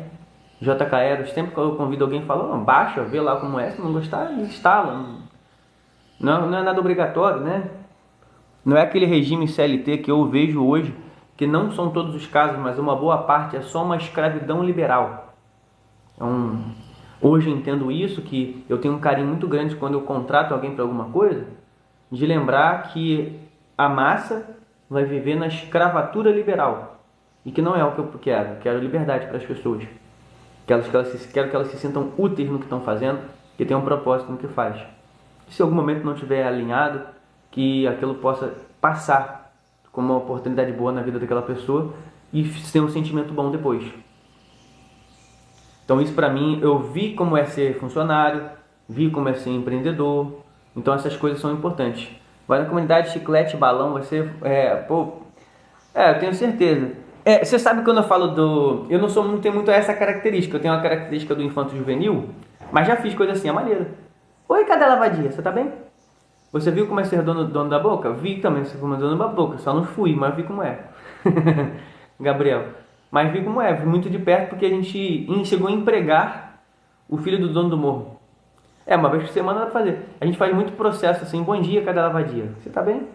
JKR, sempre que eu convido alguém, falo, baixa, vê lá como é, se não gostar, desinstala. Não é nada obrigatório, né? Não é aquele regime CLT que eu vejo hoje, que não são todos os casos, mas uma boa parte é só uma escravidão liberal. Então, hoje eu entendo isso, que eu tenho um carinho muito grande quando eu contrato alguém para alguma coisa, de lembrar que a massa vai viver na escravatura liberal. E que não é o que eu quero. Eu quero liberdade para as pessoas. Quero que elas se sintam úteis no que estão fazendo, que tenham um propósito no que faz. Se em algum momento não estiver alinhado, que aquilo possa passar como uma oportunidade boa na vida daquela pessoa e ter um sentimento bom depois. Então isso para mim, eu vi como é ser funcionário, vi como é ser empreendedor, então essas coisas são importantes. Vai na comunidade Chiclete Balão, vai ser... eu tenho certeza. Você sabe quando eu falo eu não tenho muito essa característica. Eu tenho uma característica do infanto juvenil, mas já fiz coisa assim, é maneiro. Oi, cadê a lavadinha? Você tá bem? Você viu como é ser dono da boca? Vi também ser dono da boca, só não fui, mas vi como é. Gabriel. Mas vi como é, vi muito de perto porque a gente chegou a empregar o filho do dono do morro. Uma vez por semana dá pra fazer. A gente faz muito processo assim, bom dia, cadê a lavadinha? Você tá bem?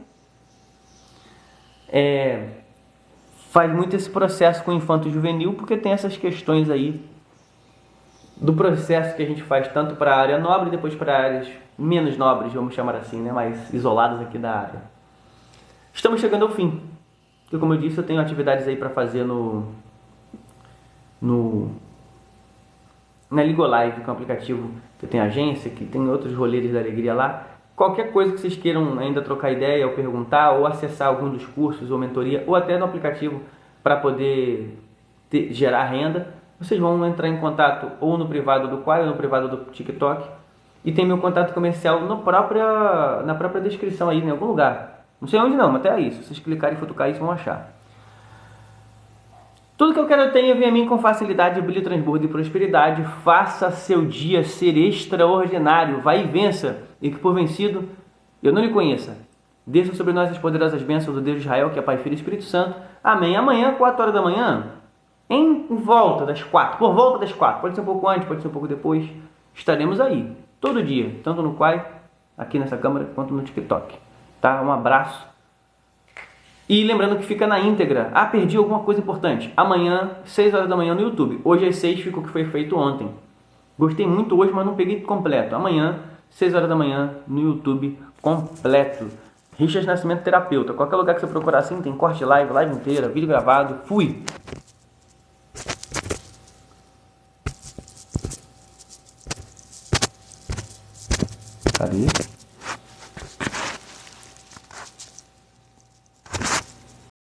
Faz muito esse processo com o infanto juvenil, porque tem essas questões aí do processo que a gente faz tanto para a área nobre e depois para áreas menos nobres, vamos chamar assim, né? Mais isoladas aqui da área. Estamos chegando ao fim. Porque, como eu disse, eu tenho atividades aí para fazer na Ligolive, que é um aplicativo que tem agência, que tem outros rolês da alegria lá. Qualquer coisa que vocês queiram ainda trocar ideia ou perguntar, ou acessar algum dos cursos ou mentoria, ou até no aplicativo para poder gerar renda, vocês vão entrar em contato ou no privado do Quai ou no privado do TikTok. E tem meu contato comercial na própria descrição aí, em algum lugar. Não sei onde não, mas até aí. Se vocês clicarem e futucar isso, vão achar. Tudo que eu quero ter vem a mim com facilidade, brilho, transbordo e prosperidade. Faça seu dia ser extraordinário. Vai e vença. E que por vencido eu não lhe conheça. Desça sobre nós as poderosas bênçãos do Deus de Israel, que é Pai, Filho e Espírito Santo. Amém. Amanhã, 4 horas da manhã, em volta das 4, por volta das 4, pode ser um pouco antes, pode ser um pouco depois, estaremos aí, todo dia, tanto no Quai, aqui nessa câmera, quanto no TikTok. Tá? Um abraço. E lembrando que fica na íntegra. Perdi alguma coisa importante. Amanhã, 6 horas da manhã no YouTube. Hoje às 6 fica o que foi feito ontem. Gostei muito hoje, mas não peguei completo. Amanhã, 6 horas da manhã, no YouTube, completo. Richard Nascimento Terapeuta. Qualquer lugar que você procurar assim, tem corte de live, live inteira, vídeo gravado. Fui! Cadê?